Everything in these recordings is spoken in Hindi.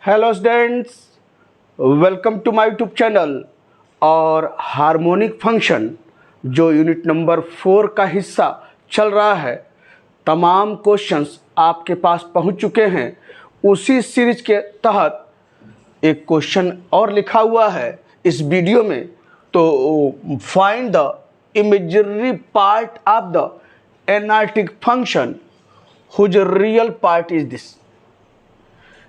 Hello students, welcome to my YouTube channel. और हार्मोनिक फंक्शन जो यूनिट नंबर 4 का हिस्सा चल रहा है, तमाम क्वेश्चंस आपके पास पहुंच चुके हैं। उसी सीरीज के तहत एक क्वेश्चन और लिखा हुआ है इस वीडियो में। तो find the imaginary part of the analytic function whose real part is this.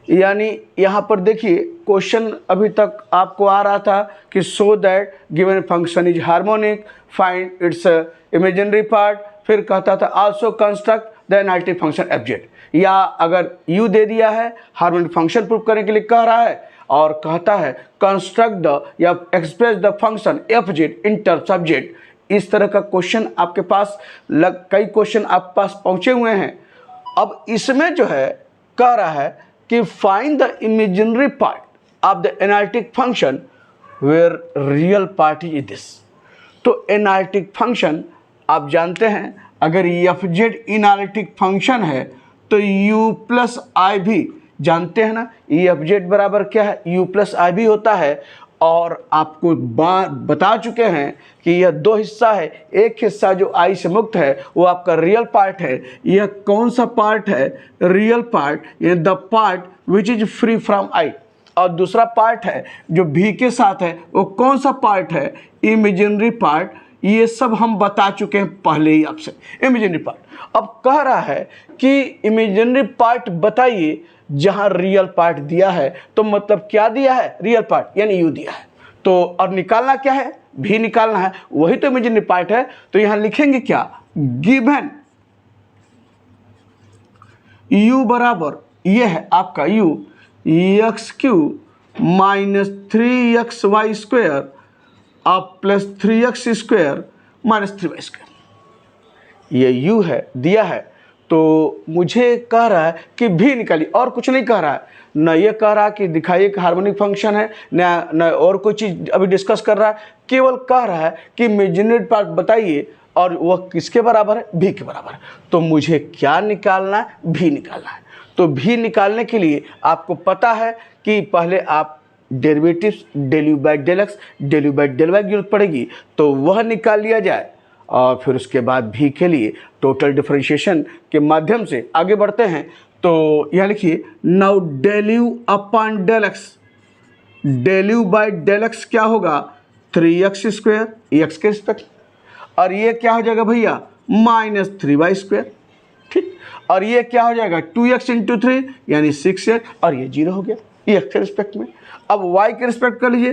यानी यहाँ पर देखिए, क्वेश्चन अभी तक आपको आ रहा था कि so that given function is harmonic, find its imaginary part. फिर कहता था also construct the analytic function F Z, या अगर यू दे दिया है हार्मोनिक फंक्शन प्रूव करने के लिए कह रहा है, और कहता है कंस्ट्रक्ट द या express the function F Z in terms of Z. इस तरह का क्वेश्चन आपके पास कई क्वेश्चन आपके पास पहुँचे हुए हैं। अब इसमें जो है कह रहा है कि find the imaginary part of the analytic function where real part is this. तो एनालिटिक फंक्शन आप जानते हैं, अगर एफ जेड एनालिटिक फंक्शन है तो यू प्लस आई भी जानते हैं ना, एफ जेड बराबर क्या है, यू प्लस आई भी होता है। और आपको बता चुके हैं कि यह दो हिस्सा है। एक हिस्सा जो आई से मुक्त है वो आपका रियल पार्ट है। यह कौन सा पार्ट है? रियल पार्ट, ये the part which is free from I. और दूसरा पार्ट है जो भी के साथ है, वो कौन सा पार्ट है? Imaginary part. ये सब हम बता चुके हैं पहले ही आपसे, इमेजिनरी पार्ट। अब कह रहा है कि इमेजिनरी पार्ट बताइए जहां रियल पार्ट दिया है। तो मतलब क्या दिया है? रियल पार्ट यानी यू दिया है। तो और निकालना क्या है? भी निकालना है, वही तो इमेजिनरी पार्ट है। तो यहां लिखेंगे क्या? गिवन यू बराबर ये है आपका U X cube minus 3xy square अब plus 3x square minus 3y square. ये यू है दिया है। तो मुझे कह रहा है कि भी निकालिए, और कुछ नहीं कह रहा है। न ये कह रहा कि दिखाइए कि हार्मोनिक फंक्शन है, न और कोई चीज़ अभी डिस्कस कर रहा है। केवल कह रहा है कि इमेजिनरी पार्ट बताइए, और वह किसके बराबर है? भी के बराबर है। तो मुझे क्या निकालना है? भी निकालना है। तो भी निकालने के लिए आपको पता है कि पहले आप derivatives del u by del x del u by del y की जरूरत पड़ेगी, तो वह निकाल लिया जाए। और फिर उसके बाद भी के लिए टोटल डिफरेंशिएशन के माध्यम से आगे बढ़ते हैं। तो यहाँ लिखिए now del u upon del x, del u by del x क्या होगा? 3x स्क्वायर एक्स के रिस्पेक्ट, और ये क्या हो जाएगा भैया? Minus 3y square. ठीक, और ये क्या हो जाएगा? 2x इंटू 3 यानी 6x, और ये 0 हो गया एक्स के रिस्पेक्ट में। अब y के रिस्पेक्ट कर लीजिए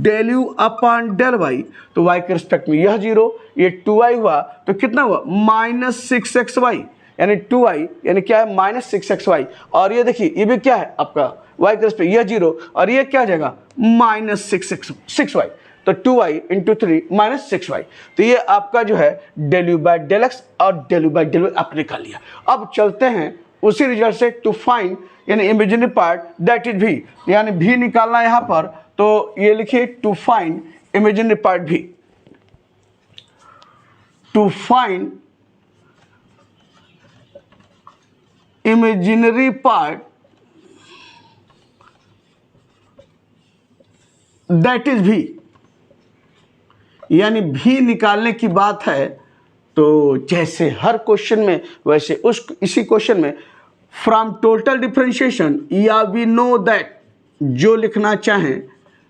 del u upon del y, तो y के रिस्पेक्ट में यह 0, ये 2y हुआ तो कितना हुआ? माइनस 6xy यानी 2y यानी क्या है? Minus 6xy। और ये देखिए ये भी क्या है आपका? y के रिस्पेक्ट यह 0, और ये क्या हो जाएगा? Minus 6y। तो 2y इंटू 3 माइनस 6y। तो ये आपका जो है del u by del x और del u by del y आपने निकाल लिया। अब चलते हैं उसी रिजल्ट से टू फाइंड यानी imaginary part that is v, यानी भी निकालना यहां पर। तो ये लिखिए to find imaginary part v, to find imaginary part that is v, यानी भी निकालने की बात है। तो जैसे हर क्वेश्चन में वैसे इसी क्वेश्चन में फ्रॉम टोटल डिफरेंशिएशन, या वी नो दैट, जो लिखना चाहें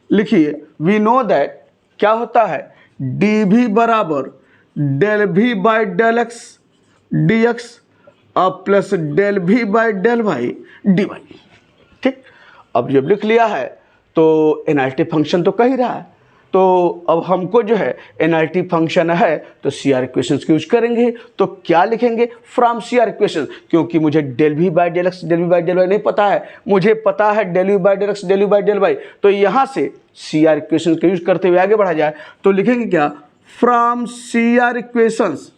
लिखिए। वी नो दैट क्या होता है? डी भी बराबर del v by del x d x अब plus del v by del y d y. ठीक, अब जब लिख लिया है तो एनालिटिक फंक्शन तो कह ही रहा है। तो अब हमको जो है एनालिटिक फंक्शन है तो सी आर इक्वेशंस यूज करेंगे। तो क्या लिखेंगे? फ्रॉम सी आर इक्वेशन, क्योंकि मुझे del v by del x del v by del y नहीं पता है, मुझे पता है del u by del x del u by del y. तो यहाँ से सी आर इक्वेशन का यूज करते हुए आगे बढ़ा जाए तो लिखेंगे क्या? From C R equations,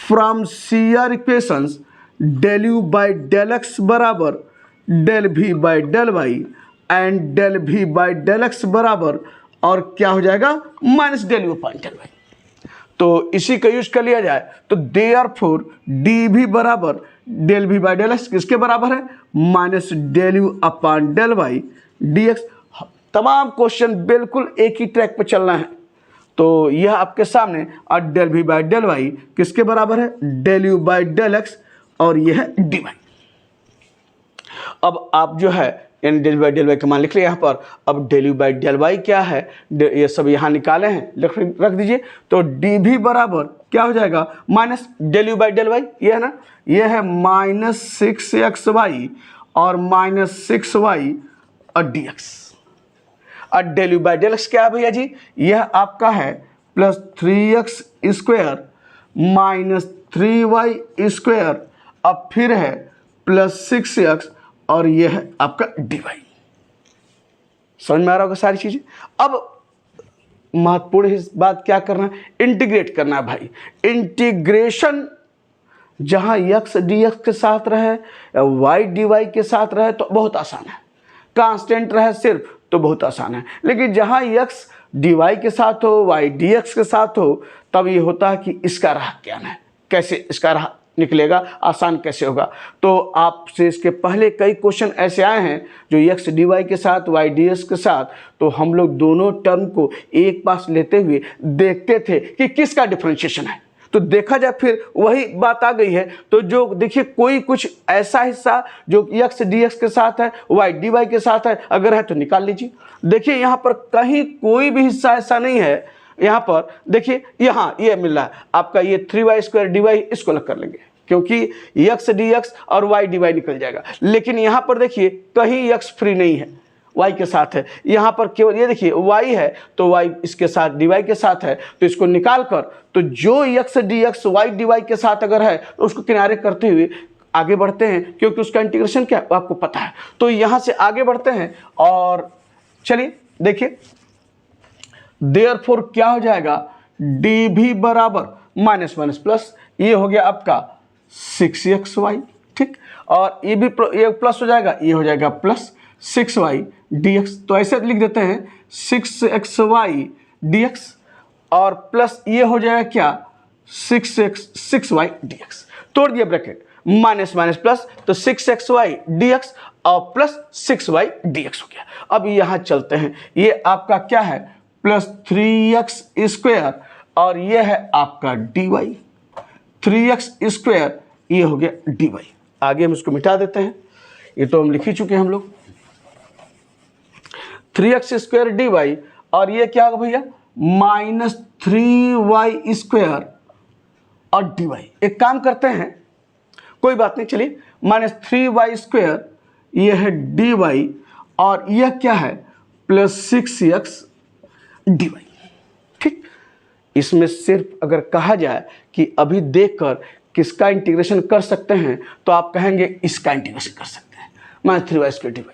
from C R equations del u by del x बराबर del v by del y and del v by del x बराबर और क्या हो जाएगा? Minus del u upon del y. तो इसी का यूज कर लिया जाए तो देयरफॉर डी भी बराबर del v by del x किसके बराबर है, minus del u upon del y d x. तमाम क्वेश्चन बिल्कुल एक ही ट्रैक पर चलना है। तो यह आपके सामने, और del v by del y किसके बराबर है, del u by del x, और यह है डी वाई। अब आप जो है यानी डेल बाई डेल वाई का मान लिख लिया यहाँ पर। अब del u by del y क्या है, ये सब यहाँ निकाले हैं, रख दीजिए। तो डी भी बराबर क्या हो जाएगा, minus del u by del y, ये है ना, ये है माइनस 6xy और माइनस 6y और डी एक्स। और del u by del x क्या है भैया जी, यह आपका है plus 3x square minus 3y square, अब फिर है प्लस 6x और यह है आपका dy। समझ में आ रहा होगा सारी चीजें। अब महत्वपूर्ण बात क्या करना है, इंटीग्रेट करना है भाई। इंटीग्रेशन जहां x dx के साथ रहे, y dy के साथ रहे तो बहुत आसान है, कांस्टेंट रहे सिर्फ तो बहुत आसान है। लेकिन जहां x dy के साथ हो, y dx के साथ हो, तब ये होता है कि इसका राह क्या है, कैसे इसका राह निकलेगा, आसान कैसे होगा। तो आपसे इसके पहले कई क्वेश्चन ऐसे आए हैं जो x dy के साथ y dx के साथ, तो हम लोग दोनों टर्म को एक पास लेते हुए देखते थे कि किसका डिफरेंशिएशन है। तो देखा जाए फिर वही बात आ गई है। तो जो देखिए कोई कुछ ऐसा हिस्सा जो x dx के साथ है, y dy के साथ है, अगर है तो निकाल लीजिए। देखिए यहाँ पर कहीं कोई भी हिस्सा ऐसा नहीं है। यहाँ पर देखिए, यहाँ ये मिल रहा है आपका, ये 3y स्क्वायर dy, इसको अलग कर लेंगे क्योंकि x dx और y dy निकल जाएगा। लेकिन यहाँ पर देखिए कहीं x फ्री नहीं है, y के साथ है। यहाँ पर केवल ये देखिए y है तो y इसके साथ dy के साथ है, तो इसको निकाल कर, तो जो x dx y dy के साथ अगर है तो उसको किनारे करते हुए आगे बढ़ते हैं, क्योंकि उसका इंटीग्रेशन क्या है वो आपको पता है। तो यहाँ से आगे बढ़ते हैं और चलिए देखिए, देयरफॉर क्या हो जाएगा, डी भी बराबर माइनस माइनस प्लस, ये हो गया आपका 6xy, ठीक, और ये भी ये प्लस हो जाएगा, ये हो जाएगा प्लस 6y dx। तो ऐसे लिख देते हैं 6xy dx और प्लस ये हो जाएगा क्या, 6y dx। तोड़ दिया ब्रैकेट, माइनस माइनस प्लस, तो 6xy dx और प्लस 6y dx हो गया। अब यहाँ चलते हैं, ये आपका क्या है, प्लस 3x स्क्वायर और ये है आपका dy, 3x स्क्वायर ये हो गया dy। आगे हम इसको मिटा देते हैं, ये तो हम लिख ही चुके हैं हम लोग। 3x स्क्वायर dy और ये क्या होगा भैया, माइनस 3y स्क्वायर और dy। एक काम करते हैं, कोई बात नहीं, चलिए, माइनस 3y स्क्वायर ये है dy और यह क्या है, प्लस 6x dy, ठीक। इसमें सिर्फ अगर कहा जाए कि अभी देखकर किसका इंटीग्रेशन कर सकते हैं, तो आप कहेंगे इसका इंटीग्रेशन कर सकते हैं, माइनस 3y स्क्वायर dy।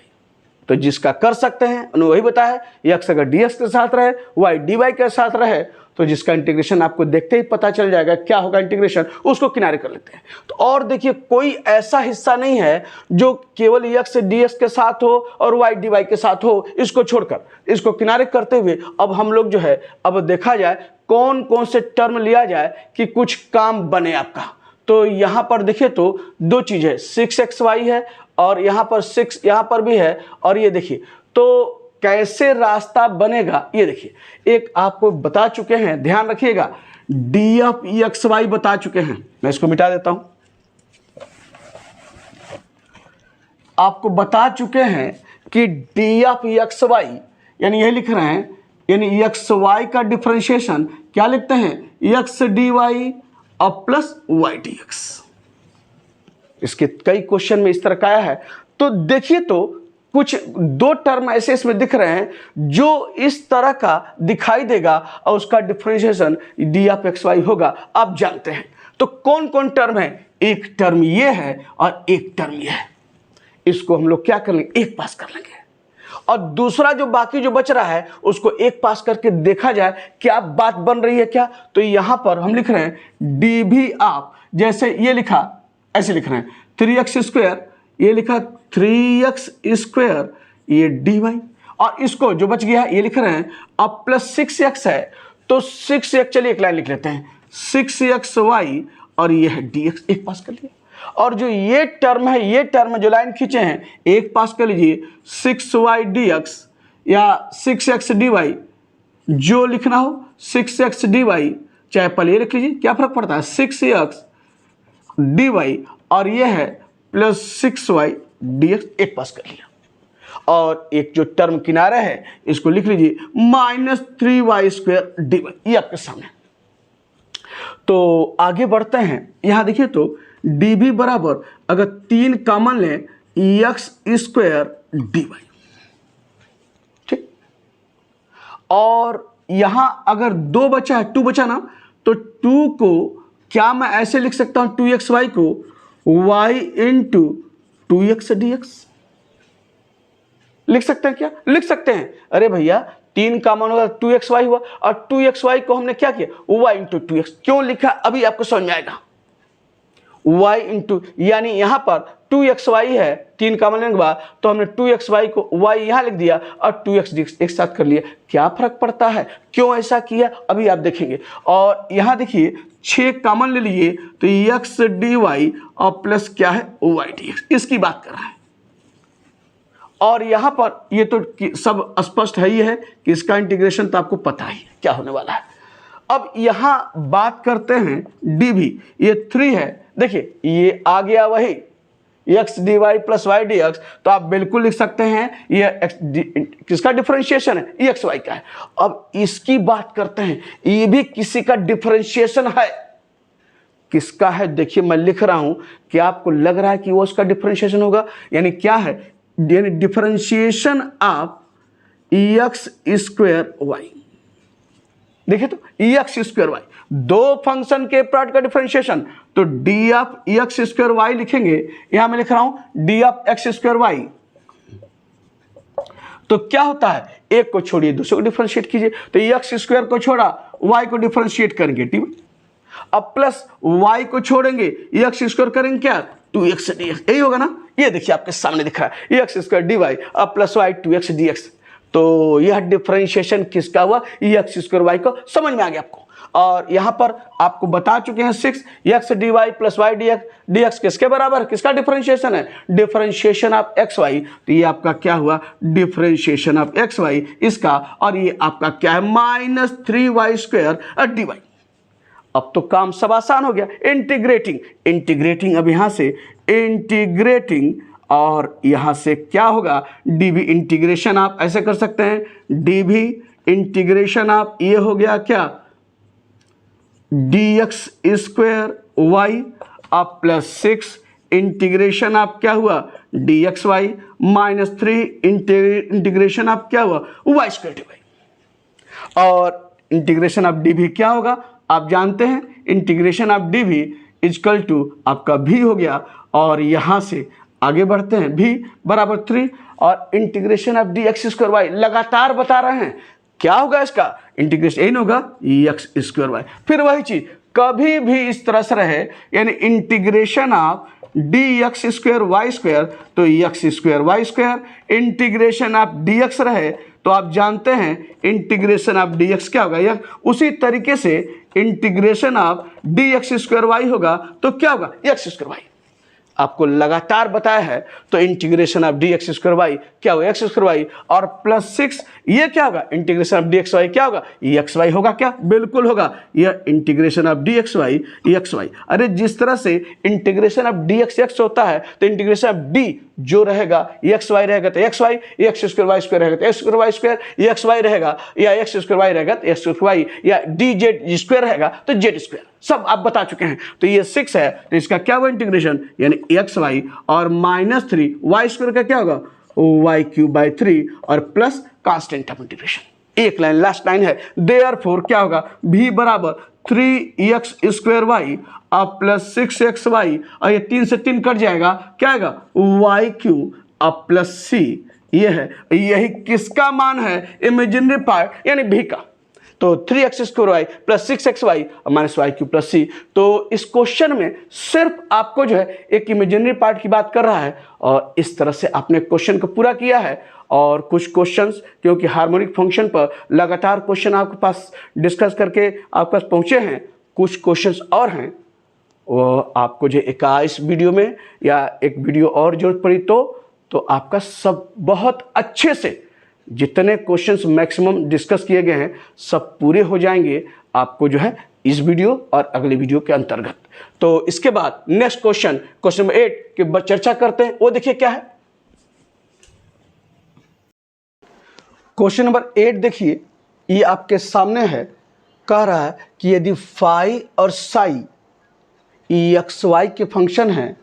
तो जिसका कर सकते हैं उन्होंने वही बताया, x अगर dx के साथ रहे, y dy के साथ रहे, तो जिसका इंटीग्रेशन आपको देखते ही पता चल जाएगा क्या होगा इंटीग्रेशन, उसको किनारे कर लेते हैं। तो और देखिए कोई ऐसा हिस्सा नहीं है जो केवल x dx के साथ हो और y dy के साथ हो, इसको छोड़कर इसको किनारे करते हुए अब हम लोग जो है, अब देखा जाए कौन कौन से टर्म लिया जाए कि कुछ काम बने आपका। तो यहाँ पर देखिए तो दो चीज़ है, 6xy है और यहाँ पर 6 यहाँ पर भी है, और ये देखिए तो कैसे रास्ता बनेगा, ये देखिए, एक आपको बता चुके हैं, ध्यान रखिएगा, df(xy) बता चुके हैं। मैं इसको मिटा देता हूं, आपको बता चुके हैं कि df(xy) यानी यही लिख रहे हैं, यानी xy का डिफरेंशिएशन क्या लिखते हैं, x dy और प्लस y dx। इसके कई क्वेश्चन में इस तरह का आया है। तो देखिए तो कुछ दो टर्म ऐसे इसमें दिख रहे हैं जो इस तरह का दिखाई देगा और उसका डिफरेंशिएशन df(xy) होगा, आप जानते हैं। तो कौन कौन टर्म है, एक टर्म ये है और एक टर्म ये है, इसको हम लोग क्या कर लेंगे, एक पास कर लेंगे, और दूसरा जो बाकी जो बच रहा है उसको एक पास करके देखा जाए क्या बात बन रही है क्या। तो यहां पर हम लिख रहे हैं डी भी आप जैसे ये लिखा, ऐसे लिख रहे हैं 3x स्क्वायर, ये लिखा 3x स्क्वायर ये dy, और इसको जो बच गया ये लिख रहे हैं, अब प्लस 6x है तो 6x, चलिए एक लाइन लिख लेते हैं, 6xy और ये है dx, एक पास कर लिया। और जो ये टर्म है, ये टर्म जो लाइन खींचे हैं, एक पास कर लीजिए 6y dx या 6x dy, जो लिखना हो 6x dy, चाहे पहले ये लिख लीजिए, क्या फर्क पड़ता है, 6x dy और ये है प्लस 6y dx, एक पास कर लिया। और एक जो टर्म किनारे है इसको लिख लीजिए -3y² dy, ये आपके सामने। तो आगे बढ़ते हैं, यहां देखिए तो dv बराबर अगर 3 कॉमन लें x² dy, ठीक। और यहां अगर 2 बचा है, 2 बचा ना, तो 2 को क्या मैं ऐसे लिख सकता हूं, 2xy को y इंटू 2x dx लिख सकते हैं। क्या लिख सकते हैं? अरे भैया 3 कॉमन होगा 2xy हुआ, और 2xy को हमने क्या किया, y इंटू 2x क्यों लिखा, अभी आपको समझ में आएगा। y इंटू, यानी यहां पर 2xy है, 3 कॉमन लेने के बाद, तो हमने 2xy को y यहां लिख दिया और 2x dx एक साथ कर लिया। क्या फर्क पड़ता है, क्यों ऐसा किया, अभी आप देखेंगे। और यहां देखिए 6 कॉमन ले लीजिए तो x dy और प्लस क्या है, y dx, इसकी बात कर रहा है। और यहां पर ये तो सब स्पष्ट है ही है कि इसका इंटीग्रेशन तो आपको पता ही है क्या होने वाला है। अब यहां बात करते हैं dv, ये 3 है, देखिए ये आ गया वही x dy plus y dx, तो आप बिल्कुल लिख सकते हैं ये किसका डिफरेंशिएशन है, ये xy का है। अब इसकी बात करते हैं, ये भी किसी का डिफरेंशिएशन है, किसका है, देखिए मैं लिख रहा हूं, क्या आपको लग रहा है कि वो उसका डिफरेंशिएशन होगा, यानी क्या है, यानी डिफरेंशिएशन ऑफ x² y, देखिए तो x² y, दो फंक्शन के प्रोडक्ट का डिफरेंशिएशन, तो d ऑफ x² y लिखेंगे, यहां मैं लिख रहा हूं d ऑफ x² y, तो क्या होता है, एक को छोड़िए दूसरे को डिफरेंशिएट कीजिए, तो x² को छोड़ा y को डिफरेंशिएट करेंगे, ठीक। अब प्लस y को छोड़ेंगे x² करेंगे क्या, 2x dx, यही होगा ना, ये देखिए आपके सामने दिख रहा है x² dy अब प्लस y 2x dx, तो यह डिफरेंशिएशन किसका हुआ, x² y को, समझ में आ गया आपको। और यहां पर आपको बता चुके हैं 6x dy plus y dx किसके बराबर, किसका डिफरेंशिएशन है, डिफरेंशिएशन ऑफ xy, तो ये आपका क्या हुआ, डिफरेंशिएशन ऑफ xy इसका, और ये आपका क्या है, -3y² dy। अब तो काम सब आसान हो गया, इंटीग्रेटिंग अब यहां से इंटीग्रेटिंग, और यहां से क्या होगा, dv इंटीग्रेशन आप ऐसे कर सकते हैं, dv इंटीग्रेशन आप ये हो गया क्या, dx² y आप प्लस 6 इंटीग्रेशन आप क्या हुआ, dxy -3 इंटीग्रेशन आप क्या हुआ, y² dy। और इंटीग्रेशन ऑफ dv क्या होगा, आप जानते हैं, integration of dv is equal to आपका v हो गया, और यहां से आगे बढ़ते हैं, v बराबर 3, और इंटीग्रेशन ऑफ dx² y लगातार बता रहे हैं, क्या होगा इसका इंटीग्रेशन, यही होगा x² y। फिर वही चीज कभी भी इस तरह से रहे, यानी इंटीग्रेशन ऑफ dx² y², तो x² y², integration of dx रहे, तो आप जानते हैं इंटीग्रेशन ऑफ dx क्या होगा, यह उसी तरीके से इंटीग्रेशन ऑफ dx² y होगा, तो क्या होगा, x² y। आपको लगातार बताया है, तो इंटीग्रेशन ऑफ dx² y क्या होगा, x² y, और प्लस 6 ये क्या होगा, इंटीग्रेशन ऑफ dxy क्या होगा, ये xy होगा, क्या बिल्कुल होगा, यह इंटीग्रेशन ऑफ dxy xy। अरे जिस तरह से इंटीग्रेशन ऑफ dx होता है, तो इंटीग्रेशन ऑफ d जो रहेगा xy रहेगा तो xy, x² y² रहेगा तो x² y², xy रहेगा या x² y रहेगा तो x² y, या dz² रहेगा तो z², सब आप बता चुके हैं। तो ये 6 है, तो इसका क्या हुआ इंटीग्रेशन, यानी xy, और -3 y² का क्या होगा, y³ 3, और प्लस कांस्टेंट ऑफ इंटीग्रेशन। एक लाइन लास्ट लाइन है, देयरफॉर क्या होगा, v बराबर 3x² y अब प्लस 6xy, और ये 3 से 3 कट जाएगा, क्या आएगा, y³ अब प्लस c, ये है, यही किसका मान है, इमेजिनरी पार्ट यानी v का, तो 3x² y plus 6xy minus y³ plus c। तो इस क्वेश्चन में सिर्फ आपको जो है एक इमेजिनरी पार्ट की बात कर रहा है, और इस तरह से आपने क्वेश्चन को पूरा किया है। और कुछ क्वेश्चंस, क्योंकि हार्मोनिक फंक्शन पर लगातार क्वेश्चन आपके पास डिस्कस करके आपके पास पहुंचे हैं, कुछ क्वेश्चंस और हैं वो आपको जो एक इस वीडियो में या एक वीडियो और जरूरत पड़ी तो आपका सब बहुत अच्छे से जितने क्वेश्चंस मैक्सिमम डिस्कस किए गए हैं सब पूरे हो जाएंगे आपको जो है इस वीडियो और अगले वीडियो के अंतर्गत। तो इसके बाद नेक्स्ट क्वेश्चन नंबर 8 की चर्चा करते हैं। वो देखिए क्या है। क्वेश्चन नंबर 8 देखिए, ये आपके सामने है। कह रहा है कि यदि फाई और साई एक्स वाई के फंक्शन हैं,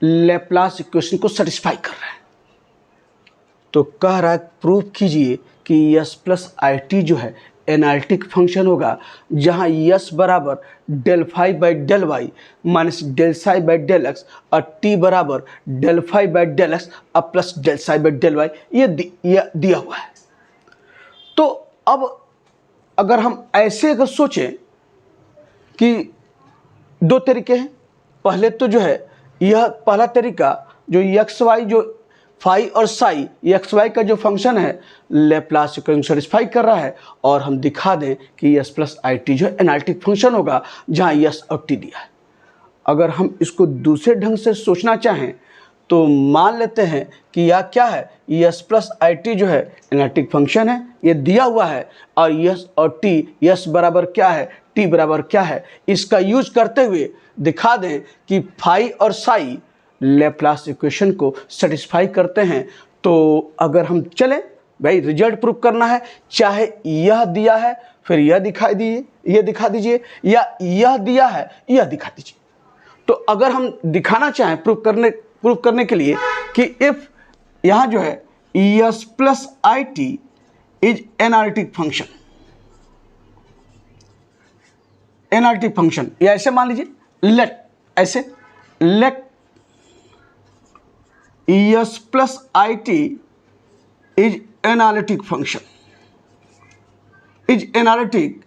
लैप्लास इक्वेशन को सेटिस्फाई कर रहे हैं, तो कह रहा है प्रूफ कीजिए कि यस प्लस आई टी जो है एनालिटिक फंक्शन होगा, जहां यस बराबर del phi by del y minus del psi by del x और टी बराबर del phi by del x और plus del psi by del y, ये दिया हुआ है। तो अब अगर हम ऐसे अगर सोचें कि दो तरीके हैं। पहले तो जो है यह पहला तरीका जो एक्स वाई जो फाई और साई एक्स वाई का जो फंक्शन है लैप्लास इक्वेशन सेटिस्फाई कर रहा है, और हम दिखा दें कि यस प्लस आई टी जो है एनालिटिक फंक्शन होगा जहां यस और टी दिया है। अगर हम इसको दूसरे ढंग से सोचना चाहें तो मान लेते हैं कि यह क्या है, यस प्लस आई टी जो है एनालिटिक फंक्शन है, ये दिया हुआ है, और यस और टी, यस बराबर क्या है, टी बराबर क्या है, इसका यूज करते हुए दिखा दें कि फाई और साई लैप्लास इक्वेशन को सेटिस्फाई करते हैं। तो अगर हम चलें भाई रिजल्ट प्रूफ करना है, चाहे यह दिया है फिर यह दिखा दीजिए या यह दिया है यह दिखा दीजिए। तो अगर हम दिखाना चाहें प्रूफ करने के लिए कि इफ यहाँ जो है s plus i t is analytic function, या ऐसे मान लीजिए let s plus i t is analytic function, is analytic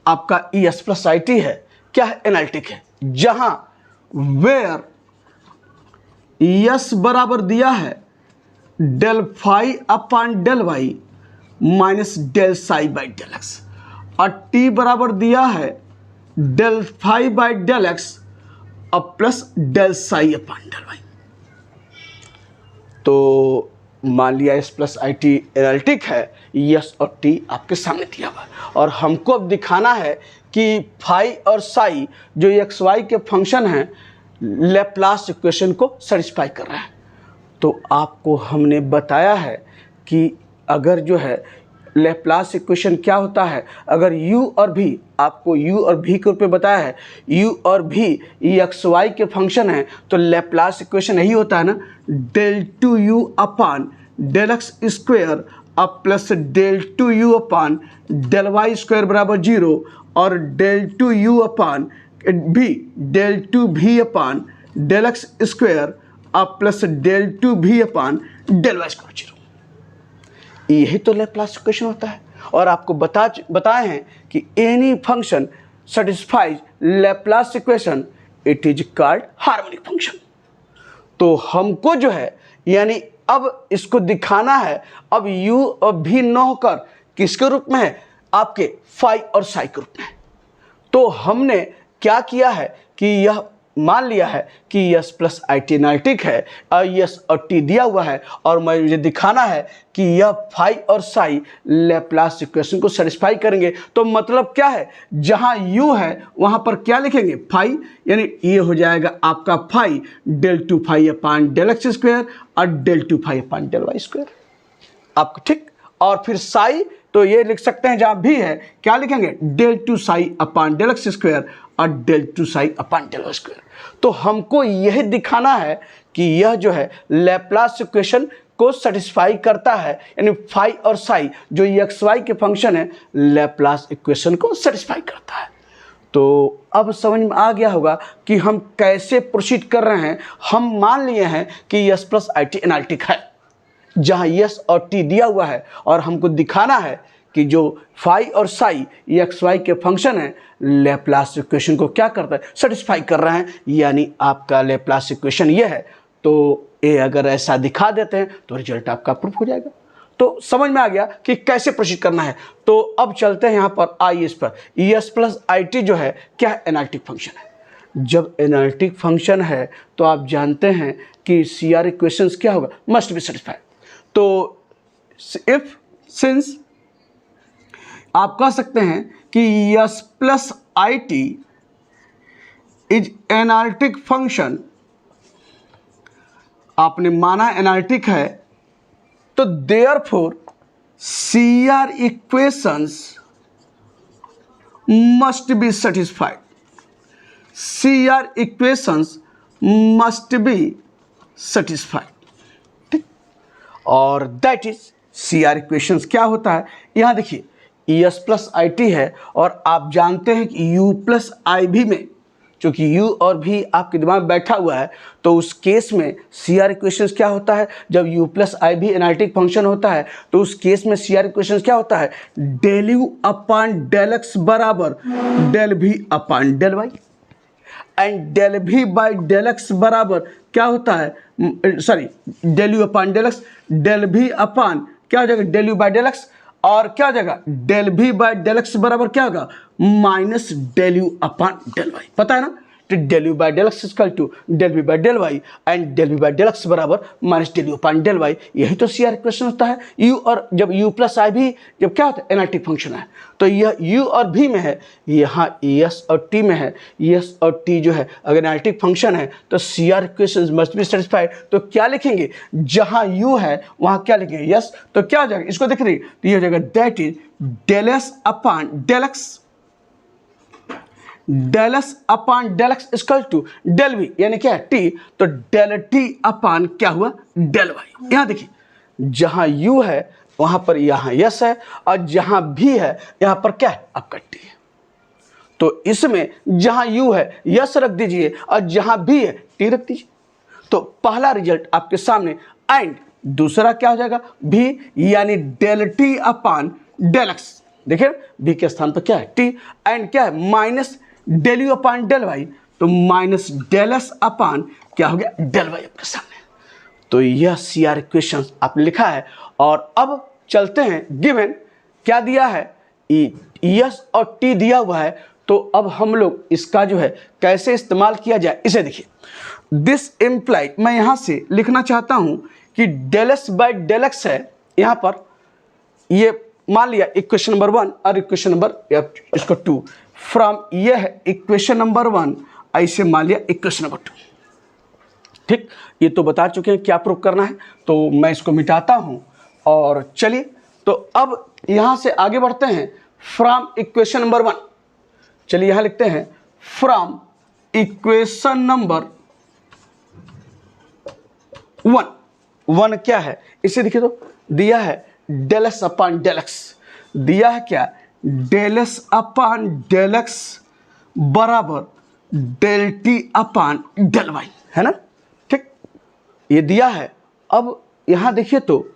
आपका यस प्लस आई टी है, क्या है, एनालिटिक है, जहां वेयर यस बराबर दिया है del phi upon del y minus del psi by del x, और टी बराबर दिया है del phi by del x और plus del psi upon del y. तो मान लिया s plus i t analytic है, यस और टी आपके सामने दिया हुआ है, और हमको अब दिखाना है कि फाई और साई जो एक्स वाई के फंक्शन हैं लैप्लास इक्वेशन को सेटिस्फाई कर रहा है। तो आपको हमने बताया है कि अगर जो है लैप्लास इक्वेशन क्या होता है, अगर u और v, आपको u और v के रूप में बताया है, u और v ये एक्स वाई के फंक्शन है, तो लैप्लास इक्वेशन यही होता है ना, del two u upon del x square अब plus del two u upon del y square बराबर 0, और del two u upon v del two v upon del x square अब plus del two v upon del y square 0। यही तो लैप्लास इक्वेशन होता है। और आपको बताए हैं कि any function satisfies Laplace equation it is called harmonic function. तो हमको जो है यानी अब इसको दिखाना है, अब u और v न होकर किसके रूप में है, आपके फाई और साई के रूप में है। तो हमने क्या किया है कि यह मान लिया है कि s plus i t analytic है और यस और टी दिया हुआ है, और मुझे दिखाना है कि यह फाई और साई लैप्लास इक्वेशन को सेटिस्फाई करेंगे। तो मतलब क्या है, जहां यू है वहां पर क्या लिखेंगे, फाई, यानी ये हो जाएगा आपका phi del two phi upon del x square और del two phi upon del y square, आपको ठीक। और फिर साई तो ये लिख सकते हैं, जहां भी है क्या लिखेंगे, del two psi upon del x square और del two psi upon del y square. तो हमको यह दिखाना है कि यह जो है लैप्लास इक्वेशन को सेटिस्फाई करता है, यानी फाई और साई जो एक्स वाई के फंक्शन है लैप्लास इक्वेशन को सेटिस्फाई करता है। तो अब समझ में आ गया होगा कि हम कैसे प्रोसीड कर रहे हैं। हम मान लिए हैं कि s plus i t analytic है, जहां यस और टी दिया हुआ है, और हमको दिखाना है कि जो फाई और साई एक्स वाई के फंक्शन है लैप्लास इक्वेशन को क्या करता है, सेटिस्फाई कर रहे हैं, यानी आपका लैप्लास इक्वेशन ये है। तो ये अगर ऐसा दिखा देते हैं तो रिजल्ट आपका प्रूफ हो जाएगा। तो समझ में आ गया कि कैसे प्रोसीड करना है। तो अब चलते हैं यहाँ पर आई एस पर। एस प्लस आई टी जो है क्या है, एनालिटिक फंक्शन है। जब एनालिटिक फंक्शन है तो आप जानते हैं कि सी आर इक्वेशंस क्या होगा, मस्ट बी सेटिस्फाइड। तो इफ सिंस आप कह सकते हैं कि s plus i t is analytic function, आपने माना एनालिटिक है, तो therefore C R equations must be satisfied, C R equations must be satisfied. ठीक, और that is C R equations क्या होता है, यहां देखिए एस प्लस आई टी है और आप जानते हैं कि यू प्लस आई भी में, क्योंकि यू और भी आपके दिमाग में बैठा हुआ है, तो उस केस में सी आर इक्वेशंस क्या होता है, जब यू प्लस आई भी एनालिटिक फंक्शन होता है तो उस केस में सी आर इक्वेशंस क्या होता है, del u upon del x बराबर del v upon del y, and del v by del x बराबर क्या होता है, sorry del u upon del x, del v upon क्या हो जाएगा, del u by del x, और क्या हो जाएगा, del v by del x बराबर क्या होगा, minus del u upon del y. पता है ना, तो del u by del x equal to del v by del y, and del v by del x बराबर minus del u upon del y. यही तो सी आर इक्वेशन होता है। यू और जब यू प्लस आई भी जब क्या होता है, एनालिटिक फंक्शन है, तो यह यू और भी में है, यहाँ एस और टी में है, एस और टी जो है अगर एनालिटिक फंक्शन है तो C R equation must be satisfied. तो क्या लिखेंगे, जहाँ यू है वहाँ क्या लिखेंगे, यस, तो क्या हो जाएगा, इसको देख रही, तो ये हो जाएगा that is del s upon del x, del s upon del x equal to del v, यानी क्या है टी, तो डेल टी अपॉन क्या हुआ, डेल वाई। यहां देखिए जहां यू है वहां पर यहां यस है, और जहां भी है यहां पर क्या है, आपका टी है। तो इसमें जहां यू है यस रख दीजिए और जहां भी है टी रख दीजिए, तो पहला रिजल्ट आपके सामने, एंड दूसरा क्या हो जाएगा, भी, यानी del t upon del x, देखिए भी के स्थान पर क्या है टी, एंड क्या है minus del u upon del y, तो माइनस डेल एस अपॉन क्या हो गया, डेल वाई आपके सामने। तो यह सी आर इक्वेशन आपने लिखा है। और अब चलते हैं, गिवन क्या दिया है, यस और टी दिया हुआ है, तो अब हम लोग इसका जो है कैसे इस्तेमाल किया जाए, इसे देखिए। दिस इम्प्लाई, मैं यहां से लिखना चाहता हूं कि del s by del x है, यहां पर ये मान लिया इक्वेशन नंबर 1 और इक्वेशन नंबर इसको 2, फ्रॉम ये है इक्वेशन नंबर 1, ऐसे मान लिया इक्वेशन नंबर 2। ठीक, ये तो बता चुके हैं क्या प्रूव करना है, तो मैं इसको मिटाता हूं और चलिए, तो अब यहां से आगे बढ़ते हैं, फ्रॉम इक्वेशन नंबर 1, चलिए यहां लिखते हैं फ्रॉम इक्वेशन नंबर 1 क्या है, इसे देखिए तो दिया है del s upon del x, दिया है क्या, del s upon del x बराबर del t upon del y, है ना। ठीक, ये दिया है। अब यहां देखिए तो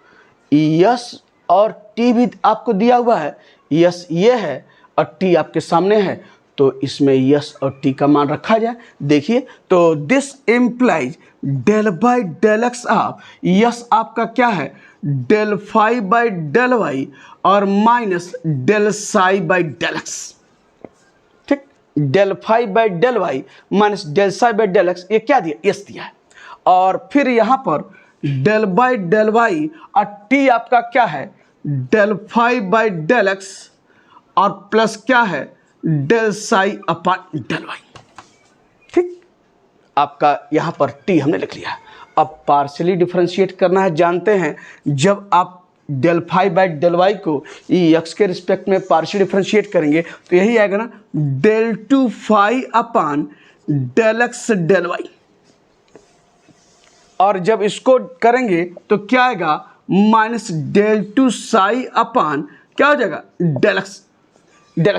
यस और टी भी आपको दिया हुआ है, यस ये है और टी आपके सामने है, तो इसमें यस और टी का मान रखा जाए। देखिए तो this implies del by del x of, s आपका क्या है, del phi by del y, और minus del psi by del x. ठीक, del phi by del y minus del psi by del x, ये क्या दिया, यस दिया है। और फिर यहां पर डेल बाई डेल वाई और टी आपका क्या है, del phi by del x, और प्लस क्या है, del psi upon del y. ठीक, आपका यहां पर टी हमने लिख लिया। अब पार्शियली डिफरेंशिएट करना है, जानते हैं जब आप del phi by del y को एक्स के रिस्पेक्ट में पार्शियल डिफरेंशिएट करेंगे तो यही आएगा ना, del two phi upon del x del y, और जब इसको करेंगे तो क्या आएगा, minus del two psi upon क्या हो जाएगा, del x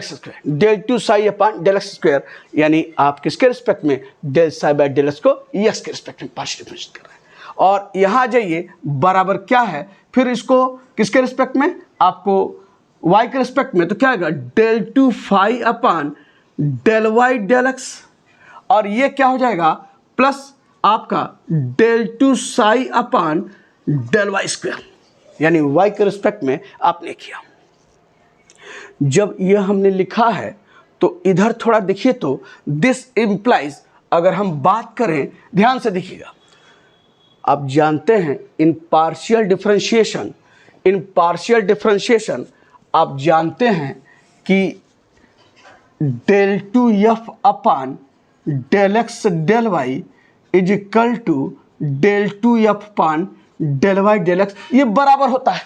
square, del two psi upon del x square, यानी आप किसके रिस्पेक्ट में, del psi by del x को एक्स के रिस्पेक्ट में पार्शियल डिफरेंशिएट कर रहे हैं। और यहाँ जाइए बराबर क्या है, फिर इसको किसके रिस्पेक्ट में, आपको वाई के रिस्पेक्ट में, तो क्या आएगा, del two phi upon del y del x, और ये क्या हो जाएगा, प्लस आपका del two psi upon del y square, यानी वाई के रिस्पेक्ट में आपने किया। जब यह हमने लिखा है तो इधर थोड़ा देखिए तो दिस इम्प्लाइज, अगर हम बात करें, ध्यान से देखिएगा, आप जानते हैं इन पार्शियल डिफरेंशिएशन आप जानते हैं कि del two f upon del x del y is equal to del two f upon del y del x, ये बराबर होता है,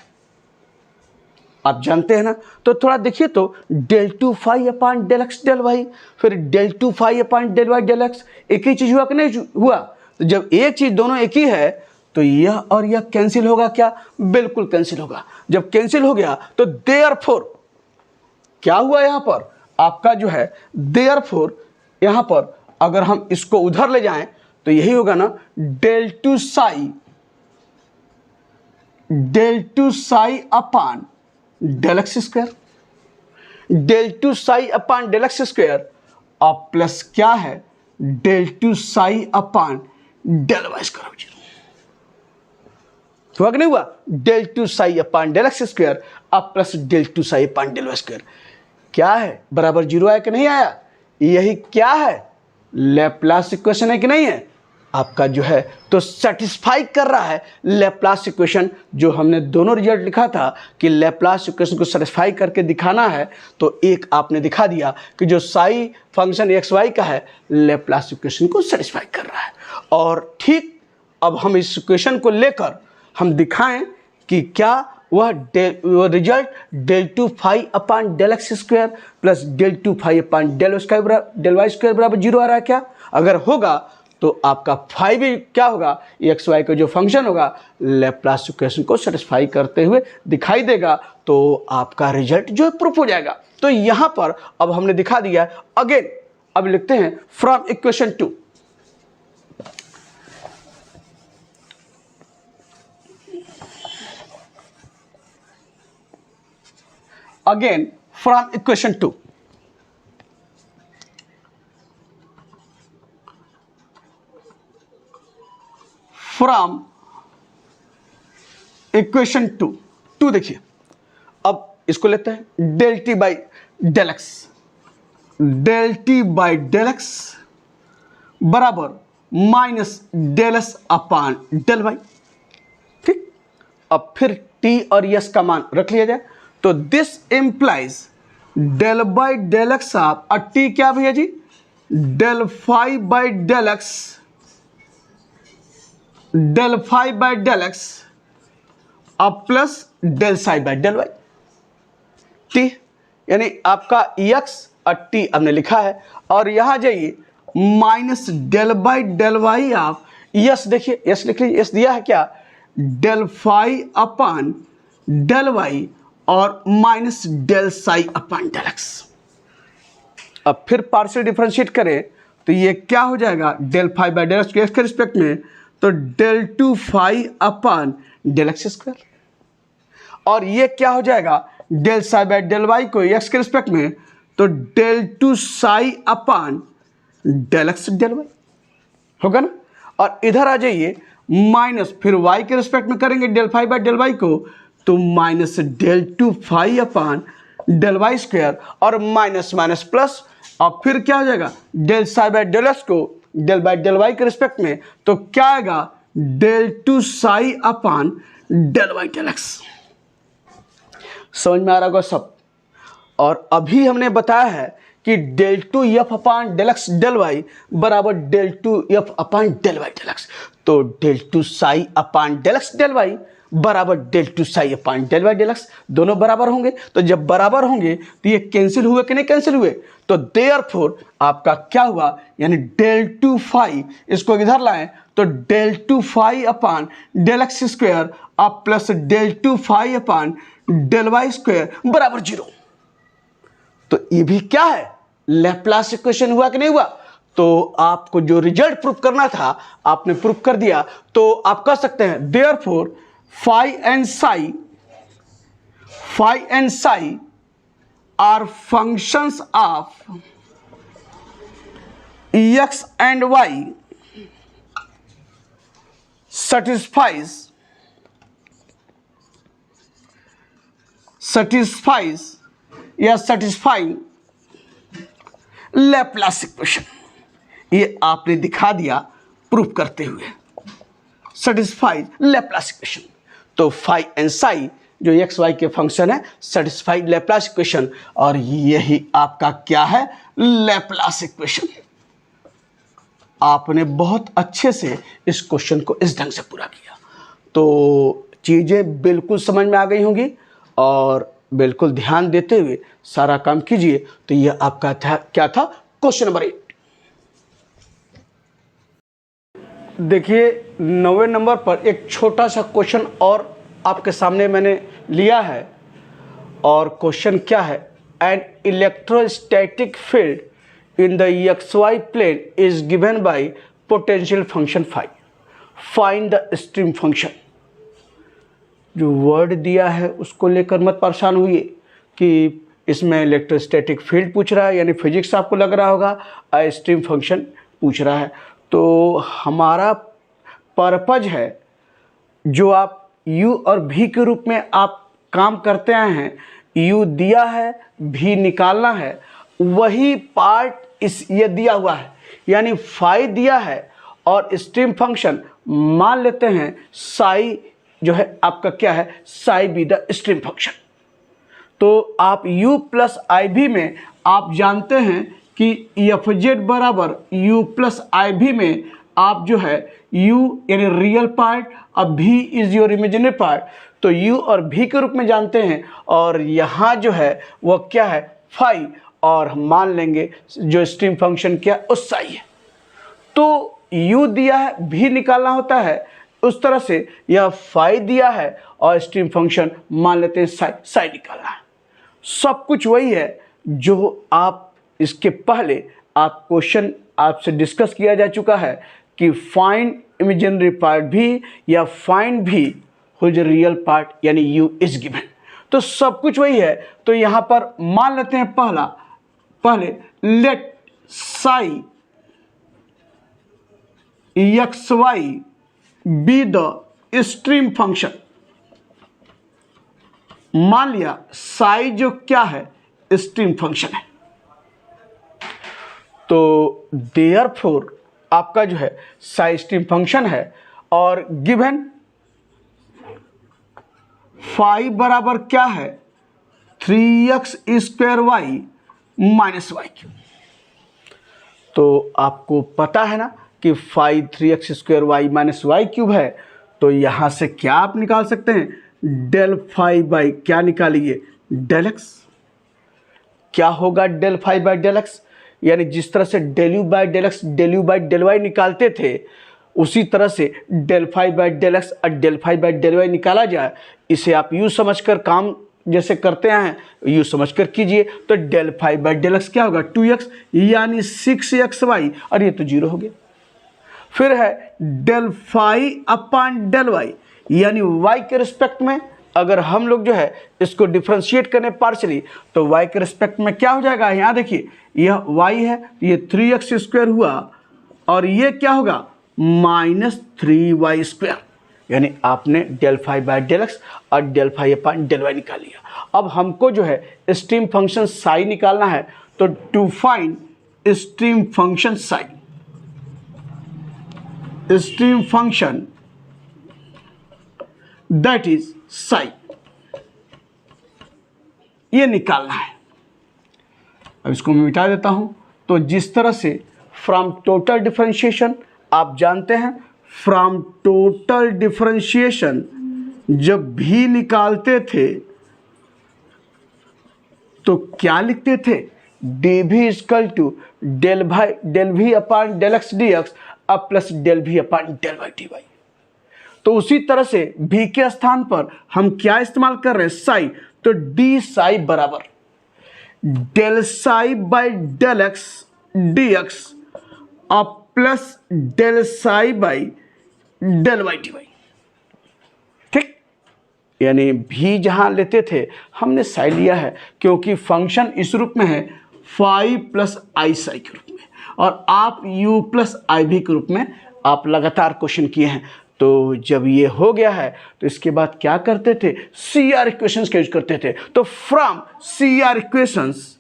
आप जानते हैं ना। तो थोड़ा देखिए तो del two phi upon del x del y, फिर del two phi upon del y del x, एक ही चीज हुआ कि नहीं हुआ। तो जब एक चीज दोनों एक ही है तो यह और यह कैंसिल होगा क्या, बिल्कुल कैंसिल होगा। जब कैंसिल हो गया तो देयरफॉर क्या हुआ यहां पर आपका जो है, देयरफॉर यहां पर अगर हम इसको उधर ले जाएं तो यही होगा ना, del two psi upon del x square, del two psi upon del x square और प्लस क्या है, del two psi upon del y square. हुआ कि नहीं हुआ, del two psi upon del x square अब plus del two psi upon del y square क्या है, बराबर जीरो आया कि नहीं आया। यही क्या है, लैप्लास इक्वेशन है कि नहीं है आपका जो है, तो सेटिस्फाई कर रहा है लैप्लास इक्वेशन। जो हमने दोनों रिजल्ट लिखा था कि लैप्लास इक्वेशन को सेटिस्फाई करके दिखाना है, तो एक आपने दिखा दिया कि जो साई फंक्शन एक्स वाई का है लैप्लास इक्वेशन को सेटिस्फाई कर रहा है। और ठीक अब हम इस इक्वेशन को लेकर हम दिखाएं कि क्या वह result del two phi upon del x square plus del two phi upon del y square बराबर जीरो आ रहा है क्या। अगर होगा तो आपका फाई भी क्या होगा, एक्स वाई का जो फंक्शन होगा लैप्लास इक्वेशन को सेटिस्फाई करते हुए दिखाई देगा, तो आपका रिजल्ट जो है प्रूफ हो जाएगा। तो यहां पर अब हमने दिखा दिया। अगेन अब लिखते हैं from equation two, again from equation 2, from equation 2 देखिए, अब इसको लेते हैं del t by del x, del t by del x बराबर minus del s upon del y. ठीक, अब फिर टी और यस का मान रख लिया जाए, तो this implies del by del x आप और टी क्या भैया जी, del phi by del x, del phi by del x अब plus del psi by del y t, यानी आपका एक्स और टी हमने लिखा है। और यहां जाइए minus del by del y आप यस, देखिए यस लिख लीजिए, यस दिया है क्या, del phi upon del y और minus del psi upon del x. अब फिर पार्शियल डिफरेंशिएट करें तो ये क्या हो जाएगा, del phi by del x के रिस्पेक्ट में, तो del two phi upon del x square, और ये क्या हो जाएगा, del psi by del y को एक्स के रिस्पेक्ट में, तो del two psi upon del x del y होगा ना। और इधर आ जाइए माइनस, फिर वाई के रिस्पेक्ट में करेंगे del phi by del y को, तो minus del two phi upon del y square और माइनस माइनस प्लस, और फिर क्या हो जाएगा, del psi by del x को डेल बाई डेल वाई के रिस्पेक्ट में, तो क्या आएगा, del two psi upon del y del x. समझ में आ रहा होगा सब। और अभी हमने बताया है कि del two f upon del x del y बराबर del two f upon del y del x, तो del two psi upon del x del y बराबर del two psi upon del y del x, दोनों बराबर होंगे। तो जब बराबर होंगे तो ये कैंसिल हुए कि नहीं कैंसिल हुए, तो देयरफॉर आपका क्या हुआ, यानी डेल टू फाई, इसको इधर लाएं तो del two phi upon del x square अब plus del two phi upon del y square बराबर जीरो। तो ये भी क्या है, लैप्लास इक्वेशन हुआ कि नहीं हुआ। तो आपको जो रिजल्ट प्रूफ करना था आपने प्रूफ कर दिया। तो आप कह सकते हैं therefore phi and psi are functions of x and y satisfies या satisfying लैप्लास इक्वेशन। ये आपने दिखा दिया प्रूफ करते हुए, सेटिस्फाइज लैप्लास इक्वेशन। तो फाई एंड साई जो एक्स वाई के फंक्शन है, सेटिस्फाइड लैप्लास इक्वेशन, और यही आपका क्या है, लैप्लास इक्वेशन। आपने बहुत अच्छे से इस क्वेश्चन को इस ढंग से पूरा किया, तो चीज़ें बिल्कुल समझ में आ गई होंगी, और बिल्कुल ध्यान देते हुए सारा काम कीजिए। तो यह आपका था, क्या था, क्वेश्चन नंबर 8। देखिए 9वें नंबर पर एक छोटा सा क्वेश्चन और आपके सामने मैंने लिया है, और क्वेश्चन क्या है, an electrostatic field in the XY plane is given by potential function phi, find the stream function. जो वर्ड दिया है उसको लेकर मत परेशान हुई कि इसमें इलेक्ट्रोस्टैटिक फील्ड पूछ रहा है, यानी फिजिक्स आपको लग रहा होगा, स्ट्रीम फंक्शन पूछ रहा है। तो हमारा पर्पज है, जो आप u और v के रूप में आप काम करते आए हैं, u दिया है, v निकालना है, वही पार्ट इस ये दिया हुआ है, यानी फाई दिया है, और स्ट्रीम फंक्शन मान लेते हैं साई जो है आपका क्या है, Sai B the stream function. तो आप u प्लस आई भी में आप जानते हैं कि एफ जेड बराबर u प्लस आई भी में आप जो है u यानी रियल पार्ट, अब v is your imaginary part, तो u और v के रूप में जानते हैं, और यहाँ जो है वह क्या है, फाई, और हम मान लेंगे जो स्ट्रीम फंक्शन क्या उस साई है। तो u दिया है, v निकालना होता है, उस तरह से यह फाई दिया है, और स्ट्रीम फंक्शन मान लेते हैं साई, साई निकालना है। सब कुछ वही है जो आप इसके पहले आप क्वेश्चन आपसे डिस्कस किया जा चुका है कि फाइंड इमेजिनरी पार्ट भी या फाइंड भी हुज रियल पार्ट, यानी u इज गिवन। तो सब कुछ वही है। तो यहाँ पर मान लेते हैं पहले let psi XY be the stream function. मान लिया साई जो क्या है, स्ट्रीम फंक्शन है, तो देयरफॉर आपका जो है साई स्ट्रीम फंक्शन है, और गिवन फाई बराबर क्या है, 3x square y minus y cube. तो आपको पता है ना कि phi 3x square y minus y cube है, तो यहाँ से क्या आप निकाल सकते हैं, डेल फाई बाई क्या निकालिए, डेल एक्स। क्या होगा del phi by del x, यानी जिस तरह से del u by del x, del u by del y निकालते थे, उसी तरह से del phi by del x और del phi by del y निकाला जाए। इसे आप यू समझकर काम जैसे करते हैं यू समझकर कीजिए। तो del phi by del x क्या होगा, 2x यानी 6xy, और ये तो 0 हो गया। फिर है del phi upon del y, यानी y के रिस्पेक्ट में अगर हम लोग जो है इसको डिफ्रेंशिएट करें पार्शली, तो y के रिस्पेक्ट में क्या हो जाएगा, यहाँ देखिए यह y है, ये 3x स्क्वायर हुआ, और ये क्या होगा माइनस 3y स्क्वायर, यानी आपने del phi by del x और del phi upon del y निकाल लिया। अब हमको जो है स्ट्रीम फंक्शन साई निकालना है, तो to find stream function psi, stream function that is psi, ये निकालना है। अब इसको मैं मिटा देता हूं। तो जिस तरह से फ्रॉम टोटल डिफरेंशिएशन आप जानते हैं, फ्रॉम टोटल डिफरेंशिएशन जब भी निकालते थे तो क्या लिखते थे, d v equal to del v upon del x d x अब plus del v upon del y d y. तो उसी तरह से v के स्थान पर हम क्या इस्तेमाल कर रहे हैं, साई, तो डी साई बराबर del psi by del x d x अब plus del psi by del y d y. ठीक, यानी भी जहां लेते थे हमने साई लिया है, क्योंकि फंक्शन इस रूप में है फाई प्लस आई साई के रूप में, और आप u प्लस आई भी के रूप में आप लगातार क्वेश्चन किए हैं। तो जब ये हो गया है तो इसके बाद क्या करते थे, सी आर इक्वेशंस का यूज करते थे। तो फ्रॉम सी आर इक्वेशंस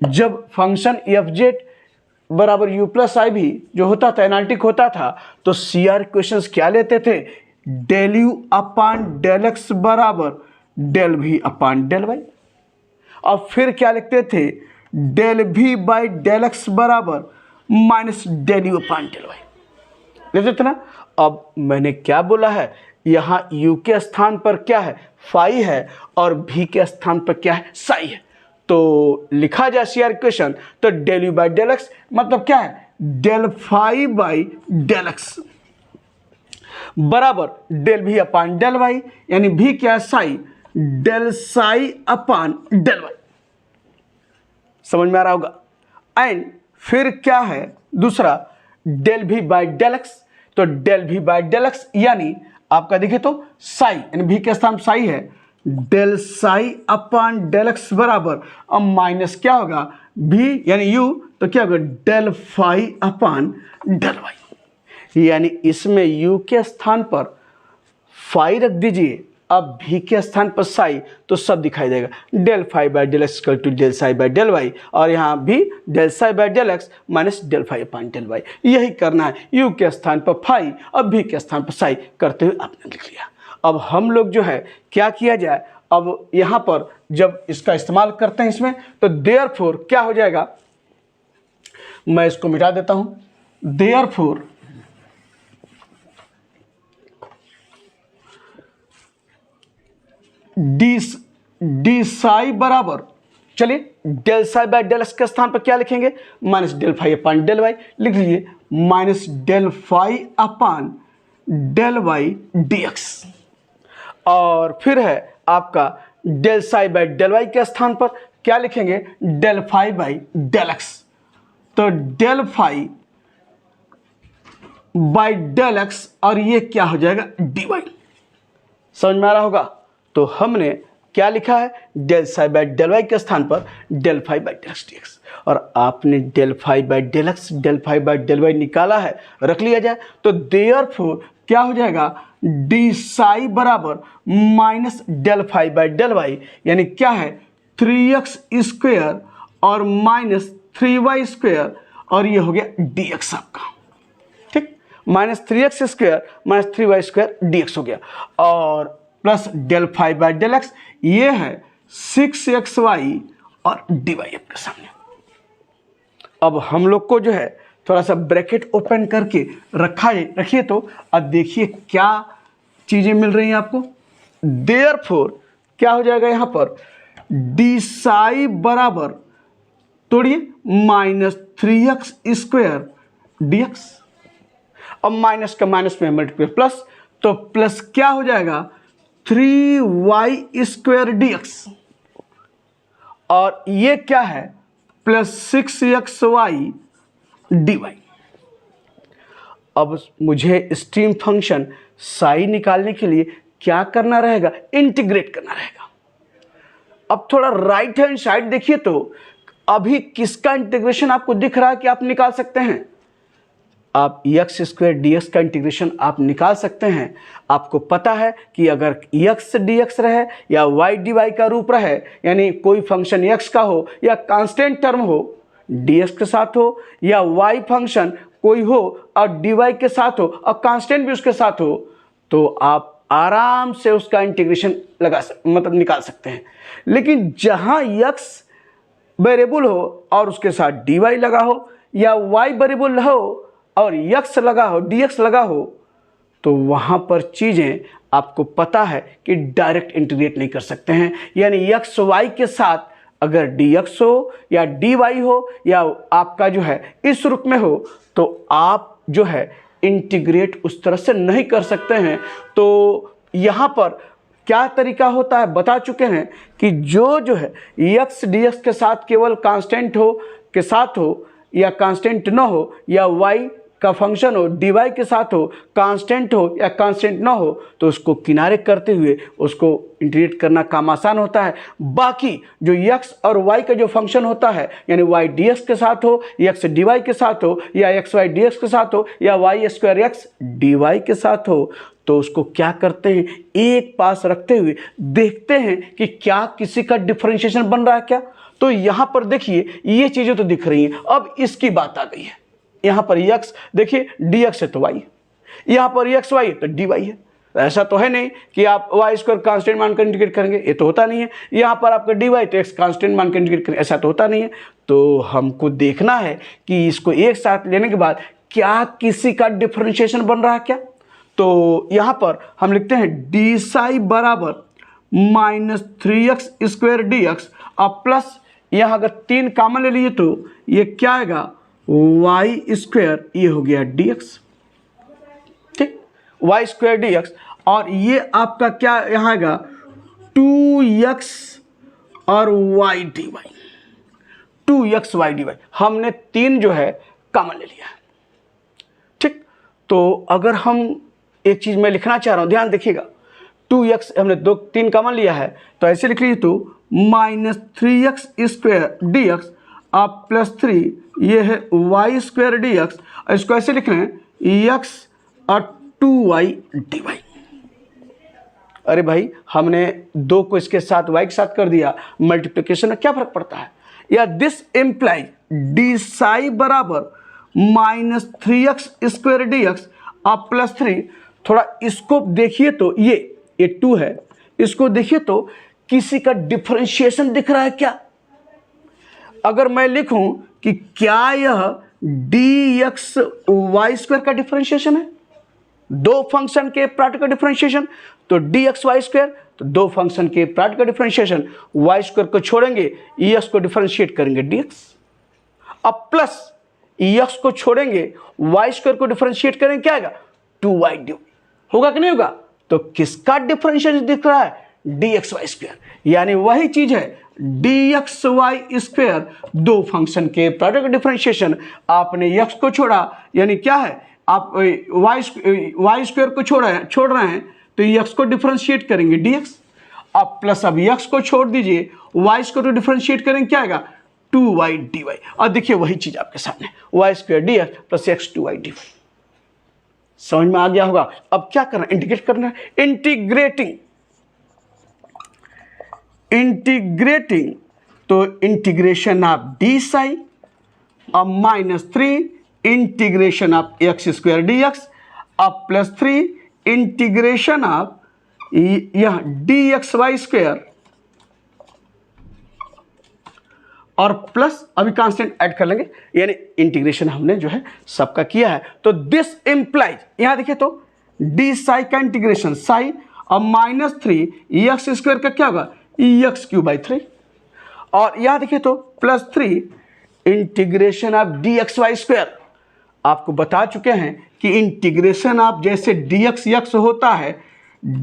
जब फंक्शन एफ जेड बराबर यू प्लस आई भी जो होता था एनालिटिक होता था तो सी आर इक्वेशंस क्या लेते थे, del u upon del x बराबर del v upon del y, और फिर क्या लिखते थे, del v by del x बराबर minus del u upon del y लेते थे ना। अब मैंने क्या बोला है, यहाँ u के स्थान पर क्या है, फाई है, और v के स्थान पर क्या है, साई है। तो लिखा जाए सी आर इक्वेशन तो del u by del x मतलब क्या है, del phi by del x बराबर del v upon del y, यानी v क्या है, psi, del psi upon del y. समझ में आ रहा होगा। एंड फिर क्या है दूसरा, del v by del x, तो del v by del x यानी आपका देखिए तो साई, यानी भी के स्थान साई है, del psi upon del x बराबर, अब माइनस क्या होगा भी यानी यू, तो क्या होगा del phi upon del y, यानी इसमें यू के स्थान पर फाई रख दीजिए, अब भी के स्थान पर साई, तो सब दिखाई देगा, del phi by del x equal to del psi by del y, और यहाँ भी del psi by del x minus del phi upon del y. यही करना है, यू के स्थान पर फाई अब भी के स्थान पर साई करते हुए आपने लिख लिया। अब हम लोग जो है क्या किया जाए, अब यहाँ पर जब इसका इस्तेमाल करते हैं इसमें, तो देयरफॉर क्या हो जाएगा, मैं इसको मिटा देता हूँ, देयरफॉर डी साई बराबर, चलिए del psi by del x के स्थान पर क्या लिखेंगे, minus del phi upon del y लिख लीजिए, minus del phi upon del y d x, और फिर है आपका del psi by del y के स्थान पर क्या लिखेंगे, del phi by del x, तो del phi by del x, और ये क्या हो जाएगा डी वाई। समझ में आ रहा होगा। तो हमने क्या लिखा है, del psi by del y के स्थान पर del phi by del x d x, और आपने del phi by del x del phi by del y निकाला है, रख लिया जाए, तो देयरफॉर क्या हो जाएगा, डी साई बराबर minus del phi by del y, यानी क्या है 3x स्क्वायर और माइनस 3y स्क्वायर, और ये हो गया dx आपका, ठीक, minus 3x square minus 3y square dx हो गया, और plus del phi by del x, ये है 6xy और dy आपके सामने। अब हम लोग को जो है थोड़ा सा ब्रैकेट ओपन करके रखिए, तो अब देखिए क्या चीजें मिल रही हैं आपको। देयरफॉर क्या हो जाएगा यहाँ पर, डी साई बराबर तोड़िए माइनस 3x स्क्वायर dx, अब माइनस का माइनस में मल्टीप्लाई प्लस, तो प्लस क्या हो जाएगा 3y स्क्वायर dx, और ये क्या है प्लस 6xy dy। अब मुझे स्ट्रीम फंक्शन साई निकालने के लिए क्या करना रहेगा, इंटीग्रेट करना रहेगा। अब थोड़ा राइट हैंड साइड देखिए, तो अभी किसका इंटीग्रेशन आपको दिख रहा है कि आप निकाल सकते हैं, आप एक्स स्क्वायर डी एक्स का इंटीग्रेशन आप निकाल सकते हैं। आपको पता है कि अगर एक्स डी एक्स रहे या वाई डी वाई का रूप रहे, यानी कोई फंक्शन एक्स का हो या कांस्टेंट टर्म हो डी एक्स के साथ हो, या वाई फंक्शन कोई हो और डी वाई के साथ हो और कांस्टेंट भी उसके साथ हो, तो आप आराम से उसका इंटीग्रेशन मतलब निकाल सकते हैं। लेकिन जहाँ एक्स वेरिएबल हो और उसके साथ डी वाई लगा हो, या वाई वेरिएबल हो और x लगा हो dx लगा हो, तो वहाँ पर चीज़ें आपको पता है कि डायरेक्ट इंटीग्रेट नहीं कर सकते हैं। यानी x y के साथ अगर dx हो या dy हो या आपका जो है इस रूप में हो, तो आप जो है इंटीग्रेट उस तरह से नहीं कर सकते हैं। तो यहाँ पर क्या तरीका होता है बता चुके हैं कि जो है x dx के साथ केवल कांस्टेंट हो के साथ हो या कांस्टेंट न हो, या y का फंक्शन हो dy के साथ हो, कांस्टेंट हो या कांस्टेंट ना हो, तो उसको किनारे करते हुए उसको इंटीग्रेट करना काम आसान होता है। बाकी जो x और y का जो फंक्शन होता है, यानी y dx के साथ हो, x dy के साथ हो, या xy dx के साथ हो, या y स्क्वायर x dy के साथ हो, तो उसको क्या करते हैं, एक पास रखते हुए देखते हैं कि क्या किसी का डिफरेंशिएशन बन रहा है क्या। तो यहाँ पर देखिए ये चीज़ें तो दिख रही हैं। अब इसकी बात आ गई है, यहाँ पर x देखिए dx है तो y, यहाँ पर x y है तो dy है। ऐसा तो है नहीं कि आप वाई स्क्वायर कांस्टेंट मान कर इंटीग्रेट करेंगे, ये तो होता नहीं है। यहाँ पर आपका dy तो x कांस्टेंट मान कर इंटीग्रेट करेंगे, ऐसा तो होता नहीं है। तो हमको देखना है कि इसको एक साथ लेने के बाद क्या किसी का डिफरेंशिएशन बन रहा है क्या। तो यहाँ पर हम लिखते हैं डी साई बराबर -3x² dx अब प्लस यहाँ अगर 3 कॉमन ले लिए तो ये क्या आएगा y², ये हो गया dx, ठीक, y² dx। और ये आपका क्या यहाँ आएगा 2x और y dy, 2x y dy। हमने 3 जो है कॉमन ले लिया है, ठीक। तो अगर हम एक चीज़ मैं लिखना चाह रहा हूँ, ध्यान देखिएगा, 2x हमने 3 कॉमन लिया है तो ऐसे लिख लीजिए तो -3x² dx अब +3 ये है y² dx, इसको ऐसे लिख रहे हैं x और 2y dy। अरे भाई हमने 2 को इसके साथ y के साथ कर दिया, मल्टीप्लिकेशन में क्या फर्क पड़ता है। या दिस इम्प्लाई डी साई बराबर -3x² dx अब +3, थोड़ा इसको देखिए तो ये 2 है, इसको देखिए तो किसी का डिफरेंशिएशन दिख रहा है क्या। अगर मैं लिखूं कि क्या यह dx² का डिफरेंशिएशन है, 2 फंक्शन के प्रोडक्ट का डिफरेंशिएशन, तो dxy², तो 2 फंक्शन के प्रोडक्ट का डिफरेंशिएशन, y² को छोड़ेंगे x को डिफरेंशिएट करेंगे dx, अब प्लस x को छोड़ेंगे y² को डिफरेंशिएट करेंगे, क्या आएगा 2y dy, होगा कि नहीं होगा। तो किसका डिफरेंशिएशन दिख रहा है dxy², यानी वही चीज है dxy², 2 फंक्शन के प्रोडक्ट का डिफरेंशिएशन, आपने x को छोड़ा यानी क्या है आप y² को छोड़ रहे हैं तो x को डिफरेंशिएट करेंगे dx, अब प्लस अब x को छोड़ दीजिए y² को डिफरेंशिएट करेंगे, क्या आएगा 2y dy। और देखिए वही चीज आपके सामने y² dx plus x 2y dy। समझ में आ गया होगा। अब क्या करना, इंटीग्रेट करना है, इंटीग्रेटिंग तो इंटीग्रेशन ऑफ डी साई अब -3 इंटीग्रेशन ऑफ x² dx अब +3 इंटीग्रेशन ऑफ यह dxy² और प्लस अभी कांस्टेंट ऐड कर लेंगे, यानी इंटीग्रेशन हमने जो है सबका किया है। तो दिस इम्प्लाइज, यहां देखिए तो डी साई का इंटीग्रेशन साई और -3 x² का क्या होगा x³ 3, और यहां देखिए तो +3 इंटीग्रेशन ऑफ dxy²। आपको बता चुके हैं कि इंटीग्रेशन ऑफ जैसे dx होता है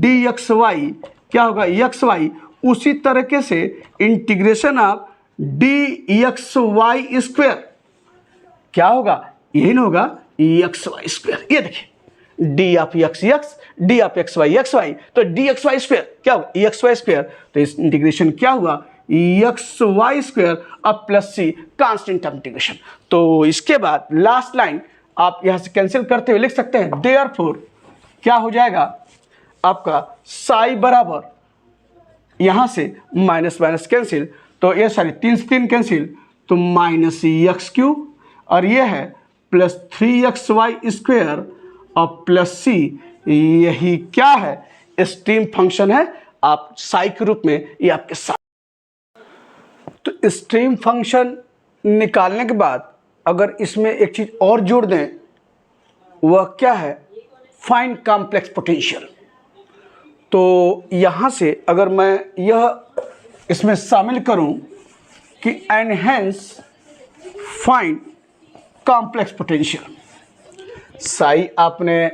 dxy क्या होगा xy, उसी तरीके से इंटीग्रेशन ऑफ dxy² क्या होगा, यही ना होगा xy²। ये देखिए d of x d of xy तो dxy² क्या होगा xy², तो इस इंटीग्रेशन क्या हुआ xy² अब +c कांस्टेंट ऑफ इंटीग्रेशन। तो इसके बाद लास्ट लाइन आप यहां से कैंसिल करते हुए लिख सकते हैं देयरफॉर क्या हो जाएगा आपका साई बराबर यहां से माइनस माइनस कैंसिल, तो ये सारी 3 से 3 कैंसिल तो -x³ और ये है +3xy² और +c, यही क्या है स्ट्रीम फंक्शन है, आप साई के रूप में ये आपके साथ। तो स्ट्रीम फंक्शन निकालने के बाद अगर इसमें एक चीज और जोड़ दें, वह क्या है फाइंड कॉम्प्लेक्स पोटेंशियल। तो यहां से अगर मैं यह इसमें शामिल करूं कि enhance find complex potential, Sai आपने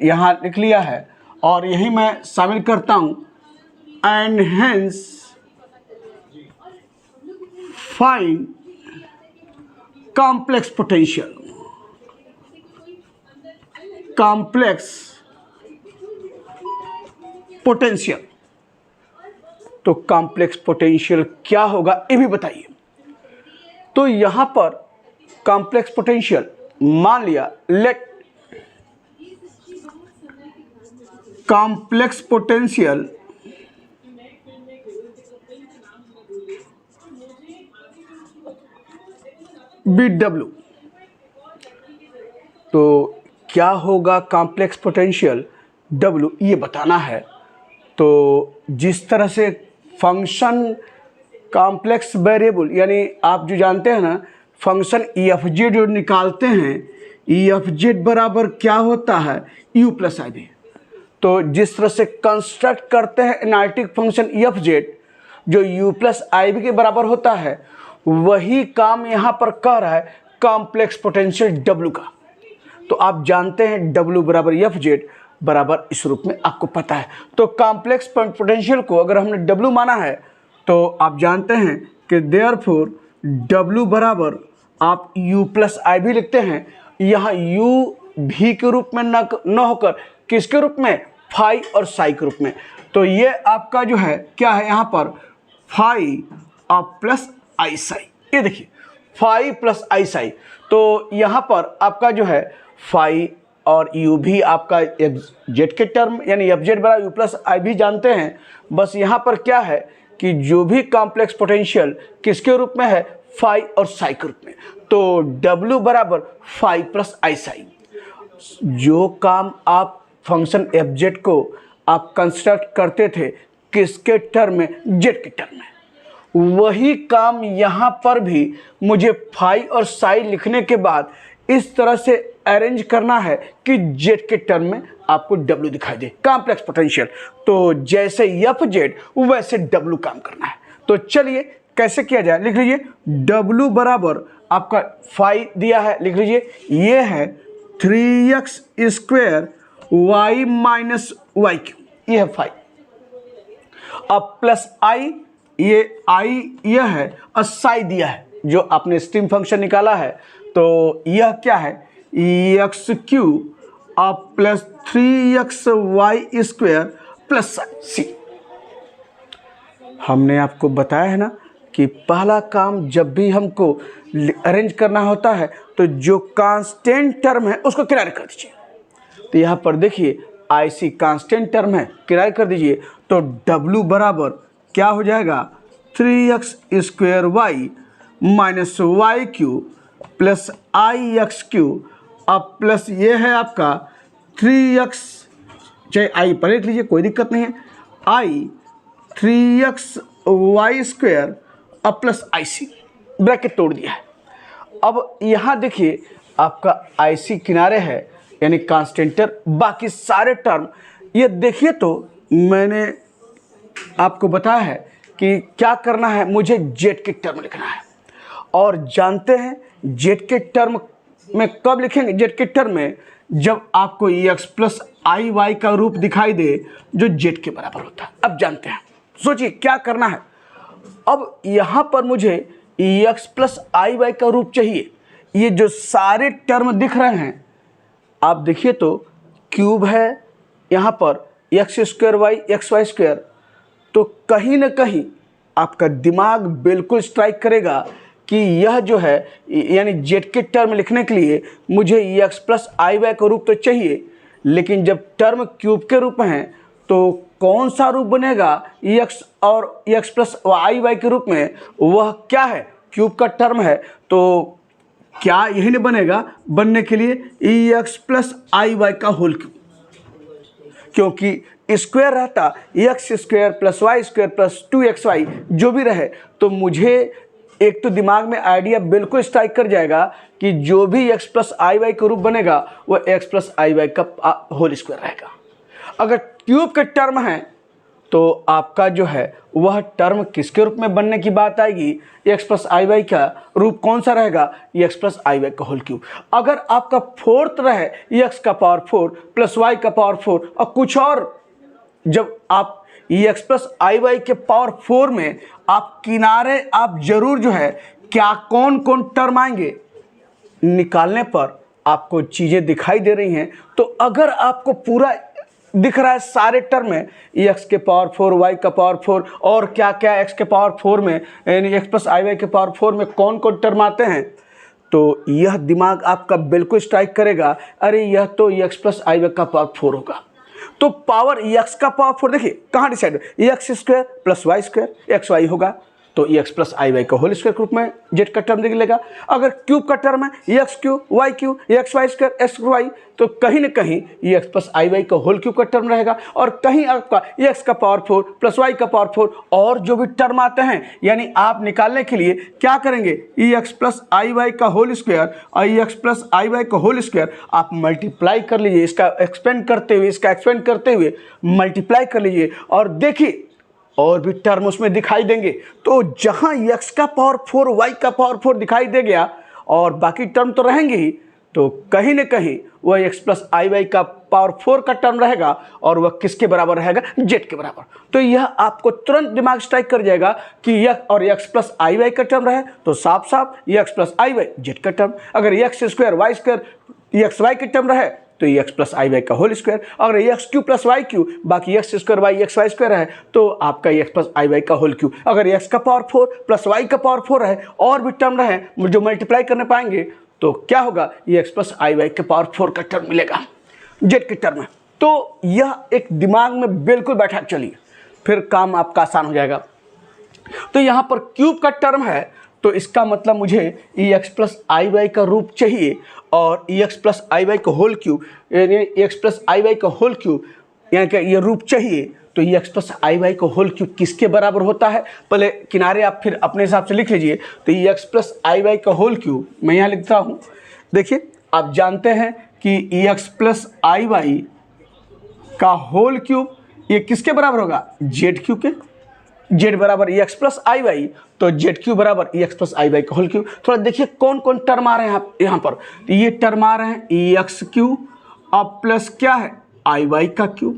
यहां लिख लिया है और यही मैं शामिल करता हूं enhance find complex potential, complex potential. तो कॉम्प्लेक्स पोटेंशियल क्या होगा ये भी बताइए। तो यहां पर कॉम्प्लेक्स पोटेंशियल मान लिया, लेट कॉम्प्लेक्स पोटेंशियल बी डब्ल्यू। तो क्या होगा कॉम्प्लेक्स पोटेंशियल डब्ल्यू, ये बताना है। तो जिस तरह से फंक्शन कॉम्प्लेक्स वेरिएबल, यानी आप जो जानते हैं ना फंक्शन ई एफ जेड जो निकालते हैं, ई एफ जेड बराबर क्या होता है यू प्लस आई बी। तो जिस तरह से कंस्ट्रक्ट करते हैं analytic function E F Z जो यू प्लस आई बी के बराबर होता है, वही काम यहाँ पर कह रहा है कॉम्प्लेक्स पोटेंशियल डब्ल्यू का। तो आप जानते हैं डब्ल्यू बराबर एफ जेड बराबर इस रूप में आपको पता है। तो कॉम्प्लेक्स पोटेंशियल को अगर हमने डब्ल्यू माना है तो आप जानते हैं कि देयरफॉर डब्ल्यू बराबर आप यू प्लस आई भी लिखते हैं। यहाँ यू भी के रूप में न होकर किसके रूप में, फाई और साई के रूप में। तो ये आपका जो है क्या है यहाँ पर फाई और प्लस आई साई। ये देखिए फाई प्लस आई साई। तो यहाँ पर आपका जो है फाई और यू भी आपका जेड के टर्म यानी एफ जेड बराबर यू प्लस आई भी जानते हैं। बस यहाँ पर क्या है कि जो भी कॉम्प्लेक्स पोटेंशियल किसके रूप में है, फाई और साई के रूप में। तो डब्ल्यू बराबर फाई प्लस आई साई। जो काम आप फंक्शन एफ जेड को आप कंस्ट्रक्ट करते थे किसके टर्म में, जेड के टर्म में, वही काम यहाँ पर भी मुझे फाई और साई लिखने के बाद इस तरह से अरेंज करना है कि जेड के टर्म में आपको डब्ल्यू दिखाई दे, कॉम्प्लेक्स पोटेंशियल। तो जैसे एफ जेड वैसे डब्ल्यू काम करना है। तो चलिए कैसे किया जाए, लिख लीजिए डब्ल्यू बराबर आपका फाई दिया है, लिख लीजिए ये है 3x square y minus y cube, ये है फाई। अब प्लस आई, ये आई यह है और साई दिया है जो आपने स्ट्रीम फंक्शन निकाला है। तो यह क्या है एक्स क्यू अब plus 3x y square plus c. हमने आपको बताया है ना कि पहला काम जब भी हमको अरेंज करना होता है तो जो कांस्टेंट टर्म है उसको किनारे कर दीजिए। तो यहाँ पर देखिए आई सी कांस्टेंट टर्म है, किनारे कर दीजिए। तो डब्ल्यू बराबर क्या हो जाएगा 3x square y minus y cube plus i x cube. अब प्लस ये है आपका 3x, चाहे आई पर लिख लीजिए कोई दिक्कत नहीं है, आई 3x वाई स्क्वायर अब प्लस आई सी, ब्रैकेट तोड़ दिया है। अब यहाँ देखिए आपका आई सी किनारे है यानी कांस्टेंटर, बाकी सारे टर्म ये देखिए। तो मैंने आपको बताया है कि क्या करना है, मुझे जेड के टर्म लिखना है। और जानते हैं जेड के टर्म में कब लिखेंगे, जेड के टर्म में जब आपको एक्स प्लस आई वाई का रूप दिखाई दे जो जेड के बराबर होता है। अब जानते हैं, सोचिए क्या करना है। अब यहाँ पर मुझे एक्स प्लस आई वाई का रूप चाहिए। ये जो सारे टर्म दिख रहे हैं आप देखिए तो क्यूब है यहाँ पर x square y x y square. तो कहीं ना कहीं आपका दिमाग बिल्कुल स्ट्राइक करेगा कि यह जो है यानी जेड के टर्म लिखने के लिए मुझे एक्स प्लस आई वाई का रूप तो चाहिए, लेकिन जब टर्म क्यूब के रूप में है तो कौन सा रूप बनेगा एक्स और एक्स प्लस आई वाई के रूप में, वह क्या है क्यूब का टर्म है। तो क्या यही नहीं बनेगा, बनने के लिए ई एक्स प्लस आई वाई का होल क्यूब, क्योंकि स्क्वायर रहता x square plus y square plus 2xy जो भी रहे। तो मुझे एक तो दिमाग में आइडिया बिल्कुल स्ट्राइक कर जाएगा कि जो भी एक्स प्लस आई वाई का रूप बनेगा वह एक्स प्लस आई वाई का होल स्क्वायर रहेगा। अगर क्यूब के टर्म है तो आपका जो है वह टर्म किसके रूप में बनने की बात आएगी, एक्स प्लस आई वाई का रूप कौन सा रहेगा, एक्स प्लस आई वाई का होल क्यूब। अगर आपका फोर्थ रहे एक्स का पावर 4 प्लस वाई का पावर 4 और कुछ और, जब आप एक्स प्लस आई वाई के पावर 4 में आप किनारे आप जरूर जो है क्या कौन कौन टर्म आएंगे निकालने पर आपको चीज़ें दिखाई दे रही हैं। तो अगर आपको पूरा दिख रहा है सारे टर्म में एक्स के पावर 4 वाई का पावर 4 और क्या क्या एक्स के पावर 4 में यानी एक्स प्लस आई वाई के पावर 4 में कौन कौन टर्म आते हैं, तो यह दिमाग आपका बिल्कुल स्ट्राइक करेगा, अरे यह तो एक्स प्लस आई वाई का पावर 4 होगा। तो पावर एक्स का पावर 4 देखिए कहाँ decide, x square plus y square x y होगा। तो एक्स प्लस आई वाई का होल स्क्वायर के रूप में जेड का टर्म निकलेगा। अगर क्यूब का टर्म है x cube y cube x y square x y, तो कहीं ना कहीं एक्स प्लस आई वाई का होल क्यूब का टर्म रहेगा, और कहीं आपका एक्स का पावर 4 प्लस वाई का पावर 4 और जो भी टर्म आते हैं, यानी आप निकालने के लिए क्या करेंगे, एक्स प्लस आई वाई का होल स्क्वायर और एक्स प्लस आई वाई का होल स्क्वायर आप मल्टीप्लाई कर लीजिए, इसका एक्सपेंड करते हुए मल्टीप्लाई कर लीजिए, और देखिए और भी टर्म उसमें दिखाई देंगे। तो जहां x का पावर 4 y का पावर 4 दिखाई दे गया और बाकी टर्म तो रहेंगे ही, तो कहीं ना कहीं वह x प्लस आई वाई का पावर 4 का टर्म रहेगा, और वह किसके बराबर रहेगा, z के बराबर। तो यह आपको तुरंत दिमाग स्ट्राइक कर जाएगा कि x और x प्लस आई वाई का टर्म रहे तो साफ साफ x plus i y z का टर्म, अगर x square y square x y के टर्म रहे तो एक्स प्लस आई वाई का होल स्क्वायर, अगर x cube plus y cube बाकी x square y x y square है तो आपका एक्स प्लस आई वाई का होल क्यू, अगर एक्स का पावर 4 प्लस वाई का पावर 4 है और भी टर्म रहे जो मल्टीप्लाई करने पाएंगे तो क्या होगा, ये एक्स प्लस आई वाई के पावर 4 का टर्म मिलेगा जेड के टर्म में। तो यह एक दिमाग में बिल्कुल बैठा चलिए, फिर काम आपका आसान हो जाएगा। तो यहाँ पर क्यूब का टर्म है तो इसका मतलब मुझे ई एक्स प्लस आई वाई का रूप चाहिए, और ई एक्स प्लस आई वाई का होल क्यूब यानी एक्स प्लस आई वाई का होल क्यूब यानी कि ये रूप चाहिए। तो ई एक्स प्लस आई वाई का होल क्यूब किसके बराबर होता है, पहले किनारे आप फिर अपने हिसाब से लिख लीजिए। तो ई एक्स प्लस आई वाई का होल क्यूब मैं यहाँ लिखता हूँ, देखिए आप जानते हैं कि ई एक्स प्लस आई वाई का होल क्यूब ये किसके बराबर होगा, जेड क्यू के, जेड बराबर ई एक्स प्लस आई वाई, तो जेड क्यू बराबर ई एक्स प्लस आई वाई का होल क्यू। थोड़ा देखिए कौन कौन टर्म आ रहे हैं यहाँ पर, ये टर्म आ रहे हैं ई एक्स क्यू और प्लस क्या है आई वाई का क्यू,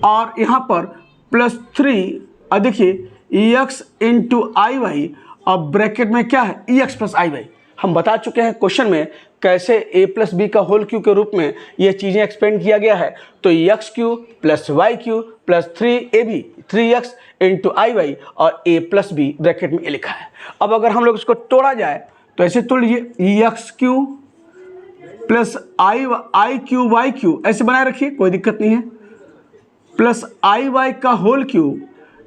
और यहाँ पर प्लस 3 और देखिए ई एक्स इंटू आई वाई और ब्रैकेट में क्या है ई एक्स प्लस आई वाई। हम बता चुके हैं क्वेश्चन में कैसे a प्लस बी का होल क्यू के रूप में ये चीज़ें एक्सपेंड किया गया है। तो x cube plus y cube plus 3ab 3x into i y और a प्लस बी ब्रैकेट में ये लिखा है। अब अगर हम लोग इसको तोड़ा जाए तो ऐसे तोड़ लीजिए, x cube plus i cube y cube ऐसे बनाए रखिए, कोई दिक्कत नहीं है, प्लस आई वाई का होल क्यू,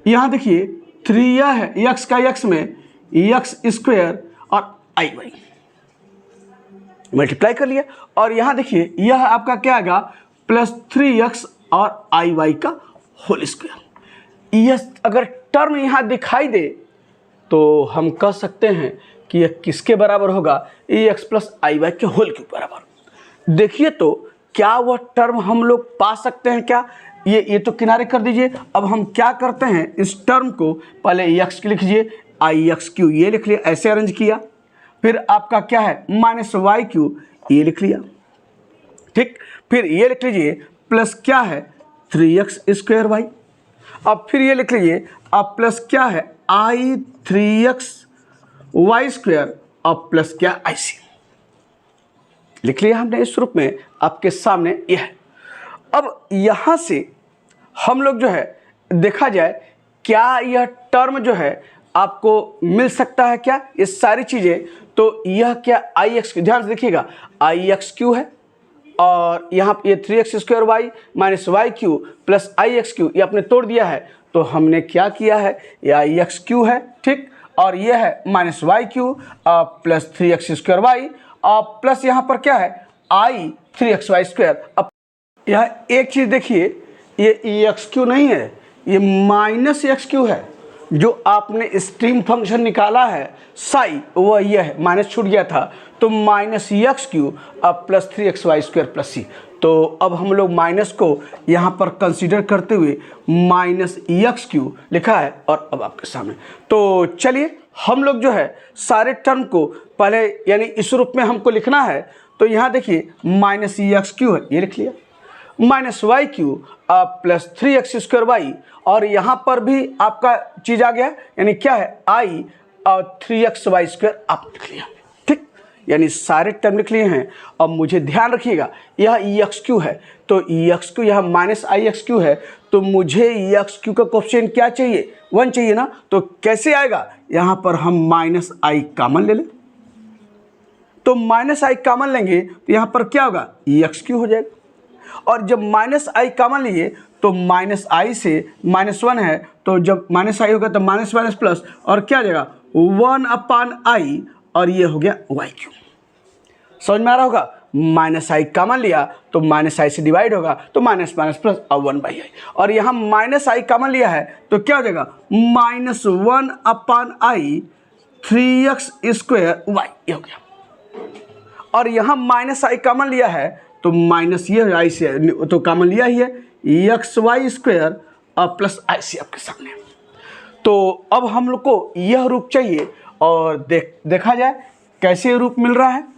यहाँ देखिए 3 यह है एक्स का एक्स में एक्स स्क्वायर और आई वाई मल्टीप्लाई कर लिया, और यहाँ देखिए यह आपका क्या आएगा प्लस 3x और आई वाई का होल स्क्वायर। यह अगर टर्म यहाँ दिखाई दे तो हम कह सकते हैं कि यह किसके बराबर होगा, ए एक्स प्लस आई वाई के होल क्यूब बराबर। देखिए तो क्या वह टर्म हम लोग पा सकते हैं क्या, ये तो किनारे कर दीजिए। अब हम क्या करते हैं, इस टर्म को पहले एक्स की लिखिए, आई एक्स क्यू ये लिख लिया, ऐसे अरेंज किया, फिर आपका क्या है माइनस वाई क्यू ये लिख लिया, ठीक, फिर ये लिख लीजिए प्लस क्या है 3x स्क्वायर वाई, अब फिर ये लिख लीजिए अब प्लस क्या है आई 3x वाई स्क्वायर अब प्लस क्या आई सी लिख लिया हमने इस रूप में आपके सामने यह है। अब यहाँ से हम लोग जो है देखा जाए क्या यह टर्म जो है आपको मिल सकता है क्या, ये सारी चीज़ें। तो यह क्या आई एक्स, ध्यान से देखिएगा आई एक्स क्यू है और यहाँ ये 3x square y minus y cube plus i x cube ये आपने तोड़ दिया है। तो हमने क्या किया है, ये आई एक्स क्यू है, ठीक, और ये है minus y cube plus 3x square y और प्लस यहाँ पर क्या है आई 3x वाई स्क्वायर। अब यहाँ एक चीज़ देखिए, ये ई एक्स क्यू नहीं है, ये माइनस एक्स क्यू है। जो आपने स्ट्रीम फंक्शन निकाला है साई वह यह है, माइनस छूट गया था, तो माइनस एक्स क्यू अब plus 3x y square plus c. तो अब हम लोग माइनस को यहाँ पर कंसीडर करते हुए माइनस एक्स क्यू लिखा है, और अब आपके सामने। तो चलिए हम लोग जो है सारे टर्म को पहले यानी इस रूप में हमको लिखना है। तो यहाँ देखिए माइनस एक्स क्यू है ये लिख लिया, minus y cube plus 3x square y, और यहाँ पर भी आपका चीज़ आ गया यानी क्या है आई और 3x वाई स्क्वायर आप लिख लिया, ठीक, यानी सारे टर्म लिख लिए हैं। अब मुझे ध्यान रखिएगा यह ई एक्स क्यू है, तो ई एक्स क्यू यहाँ माइनस आई एक्स क्यू है, तो मुझे ई एक्स क्यू का कोफिशिएंट क्या चाहिए 1 चाहिए ना। तो कैसे आएगा, यहाँ पर हम माइनस आई कॉमन ले लें, तो माइनस आई कॉमन लेंगे तो यहाँ पर क्या होगा ई एक्स क्यू हो जाएगा। और जब माइनस आई कॉमन लिए तो माइनस आई से -1 है, तो जब माइनस आई होगा तो माइनस माइनस प्लस, और क्या आ जाएगा 1/i, और ये हो गया वाई क्यूब। समझ में आ रहा होगा? माइनस आई कॉमन लिया तो माइनस आई से डिवाइड होगा तो माइनस माइनस प्लस और 1/i, और यहाँ माइनस आई कॉमन लिया है तो क्या हो जाएगा -1/i 3x² y, ये हो गया। और यहाँ माइनस आई कॉमन लिया है तो माइनस ये आई से तो कॉमन लिया ही है xy² और प्लस आई सी आपके सामने। तो अब हम लोग को यह रूप चाहिए और देखा जाए कैसे रूप मिल रहा है।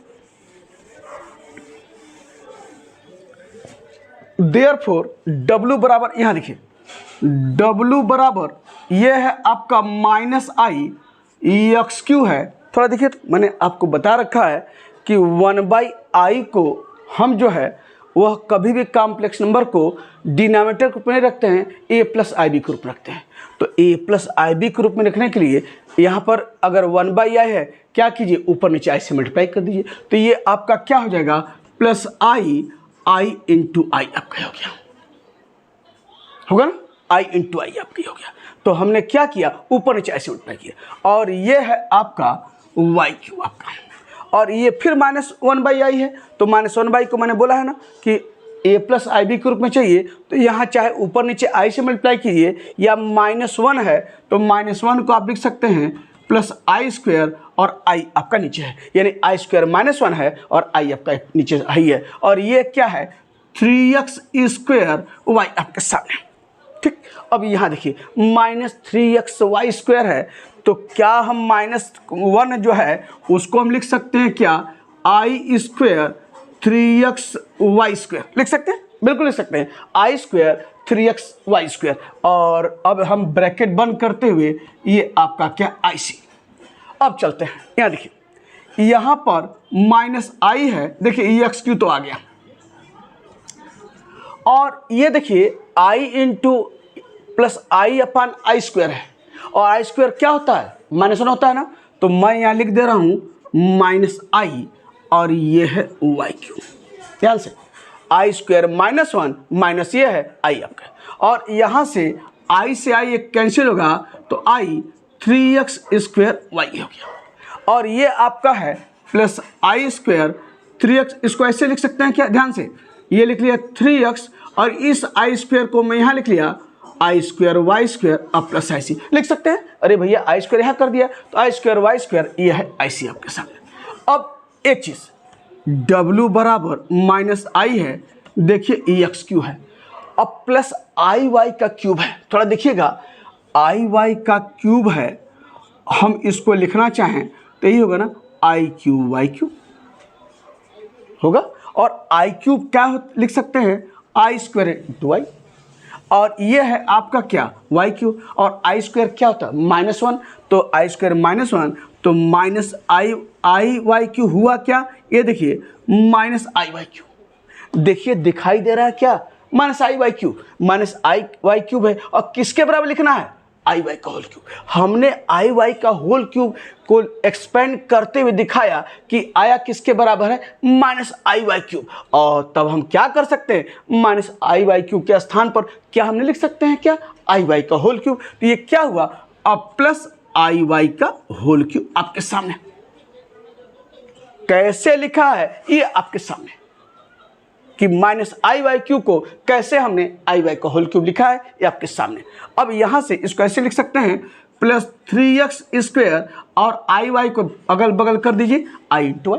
Therefore W बराबर, यहाँ देखिए W बराबर ये है आपका -i(x³ है। थोड़ा देखिए, मैंने आपको बता रखा है कि 1/i को हम जो है वह कभी भी कॉम्प्लेक्स नंबर को डिनोमिनेटर के रूप में रखते हैं, a+ib के रूप में रखते हैं। तो a+ib के रूप में रखने के लिए यहाँ पर अगर 1/i है, क्या कीजिए ऊपर नीचे i से मल्टीप्लाई कर दीजिए, तो ये आपका क्या हो जाएगा +i इंटू आई आपका हो गया, होगा ना, i इंटू आई आपका हो गया। तो हमने क्या किया, ऊपर नीचे ऐसे मल्टीप्लाई किया, और ये है आपका y³ आपका, और ये फिर -1/i है, तो -1/i को मैंने बोला है ना कि a+ib के रूप में चाहिए, तो यहाँ चाहे ऊपर नीचे i से मल्टीप्लाई कीजिए, या -1 है तो -1 को आप लिख सकते हैं +i² और i आपका नीचे है, यानी i² -1 है और i आपका नीचे ही है, और ये क्या है 3x² आपके सामने। ठीक, अब यहाँ देखिए -3xy² है, तो क्या हम -1 जो है उसको हम लिख सकते हैं क्या i² 3xy² लिख सकते हैं, बिल्कुल लिख सकते हैं i² 3xy²। और अब हम ब्रैकेट बंद करते हुए ये आपका क्या ic। अब चलते हैं, यहाँ देखिए यहाँ पर -i है, देखिए ex³ तो आ गया, और ये देखिए i इंटू प्लस i/i² है, और i² क्या होता है -1 होता है ना, तो मैं यहाँ लिख दे रहा हूँ -i, और ये है y³। ध्यान से i² -1 माइनस ये है i आपका, और यहाँ से i से i एक कैंसिल होगा तो i 3x² y हो गया, और ये आपका है +i² 3x, इसको ऐसे लिख सकते हैं क्या, ध्यान से ये लिख लिया 3x, और इस i² को मैं यहाँ लिख लिया i² y² और प्लस ic लिख सकते हैं। अरे भैया i² यहाँ कर दिया तो i² y² ये है ic आपके सामने। अब एक चीज़ w बराबर -i है, देखिए ex³ है, अब प्लस iy का क्यूब है, थोड़ा देखिएगा iy का क्यूब है, हम इसको लिखना चाहें तो यही होगा ना i³ y³ होगा, और i³ क्या लिख सकते हैं i² इंटू y, और ये है आपका क्या y³, और i² क्या होता है -1, तो i² -1 तो -i(y³ हुआ क्या, ये देखिए -i(y³), देखिए दिखाई दे रहा है क्या -i(y³), -i(y³ है, और किसके बराबर लिखना है i(y) का होल क्यूब। हमने i(y) का होल क्यूब को एक्सपेंड करते हुए दिखाया कि आया किसके बराबर है -i(y³, और तब हम क्या कर सकते हैं -i(y³ के स्थान पर क्या हमने लिख सकते हैं क्या i(y) का होल क्यूब, तो ये क्या हुआ अब +i(y) का होल क्यूब आपके सामने। कैसे लिखा है ये आपके सामने कि -i(y³ को कैसे हमने i(y) का होल क्यूब लिखा है ये आपके सामने। अब यहाँ से इसको ऐसे लिख सकते हैं +3x² और i(y) को अगल बगल कर दीजिए i इंटू y,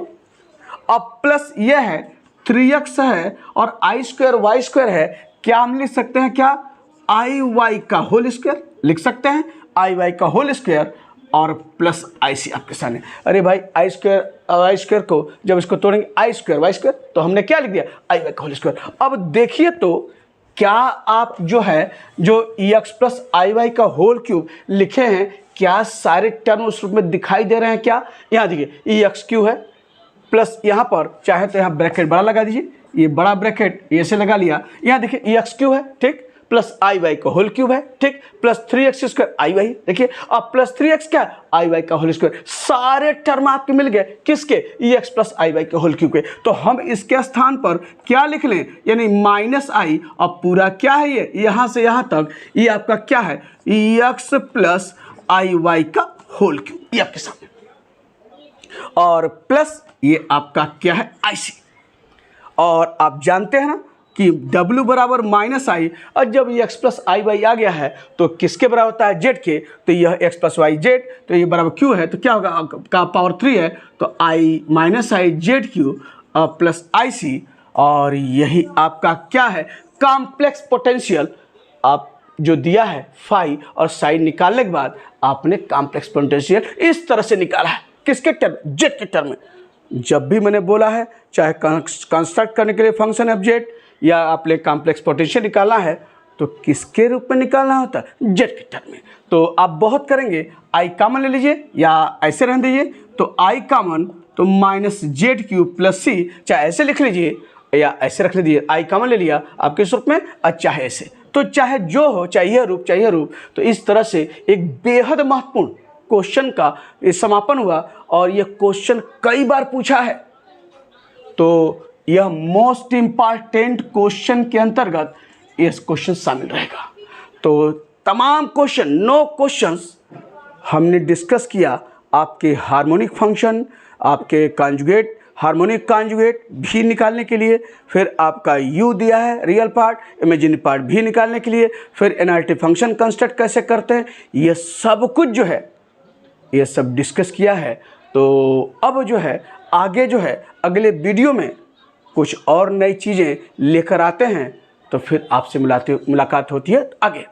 अब प्लस ये है 3x है और i² y² है, क्या हम लिख सकते हैं क्या i(y) का होल स्क्वायर लिख सकते हैं, i(y) का होल स्क्वायर और प्लस ic आपके सामने। अरे भाई i² को जब इसको तोड़ेंगे i² y² तो हमने क्या लिख दिया i(y) का होल स्क्वायर। अब देखिए तो क्या आप जो है जो ex प्लस i(y) का होल क्यूब लिखे हैं, क्या सारे टर्म उस रूप में दिखाई दे रहे हैं क्या। यहाँ देखिए ex³ है प्लस यहाँ पर चाहे तो यहाँ ब्रैकेट बड़ा लगा दीजिए, ये बड़ा ब्रैकेट ये से लगा लिया, यहाँ देखिए ex³ है ठीक, प्लस आई वाई का होल क्यूब है, ठीक, प्लस 3x² आई वाई, देखिए अब प्लस 3x क्या आई वाई का होल स्क्वायर, सारे टर्म आपके मिल गए किसके, एक्स प्लस आई वाई के होल क्यूब के। तो हम इसके स्थान पर क्या लिख लें, यानी माइनस आई, अब पूरा क्या है ये, यहाँ से यहाँ तक ये आपका क्या है, एक्स प्लस आई वाई का होल क्यूब, ये आपके सामने, और प्लस ये आपका क्या है IC। और आप जानते हैं ना कि W बराबर माइनस आई, और जब ये x प्लस आई वाई आ गया है तो किसके बराबर होता है, Z के, तो यह x प्लस वाई जेड, तो ये बराबर Q है, तो क्या होगा, का पावर 3 है, तो I minus I Z Q plus IC, और यही आपका क्या है, कॉम्प्लेक्स पोटेंशियल आप जो दिया है फाई और साइन निकालने के बाद आपने कॉम्प्लेक्स पोटेंशियल इस तरह से निकाला है, किसके टर्म, जेड के टर्म में। जब भी मैंने बोला है चाहे कंस्ट्रक्ट करने के लिए फंक्शन ऑफ जेड या आपने कॉम्प्लेक्स पोटेंशियल निकालना है तो किसके रूप में निकालना होता है, जेड के टर्म में। तो आप बहुत करेंगे, आई कॉमन ले लीजिए या ऐसे रहने दीजिए, तो आई कॉमन तो माइनस जेड क्यूब प्लस सी, चाहे ऐसे लिख लीजिए या ऐसे रख लीजिए, आई कॉमन ले लिया आपके रूप में, और चाहे ऐसे, तो चाहे जो हो, चाहिए रूप। तो इस तरह से एक बेहद महत्वपूर्ण क्वेश्चन का समापन हुआ, और यह क्वेश्चन कई बार पूछा है, तो यह मोस्ट इम्पॉर्टेंट क्वेश्चन के अंतर्गत यह क्वेश्चन शामिल रहेगा। तो तमाम क्वेश्चन, 9 क्वेश्चंस हमने डिस्कस किया आपके हार्मोनिक फंक्शन, आपके कॉन्जुगेट, हार्मोनिक कॉन्जुगेट भी निकालने के लिए, फिर आपका u दिया है रियल पार्ट, इमेजिनरी पार्ट भी निकालने के लिए, फिर एनआरटी फंक्शन कंस्ट्रक्ट कैसे करते हैं, ये सब कुछ जो है ये सब डिस्कस किया है। तो अब जो है आगे जो है अगले वीडियो में कुछ और नई चीज़ें लेकर आते हैं, तो फिर आपसे मुलाकात होती है आगे।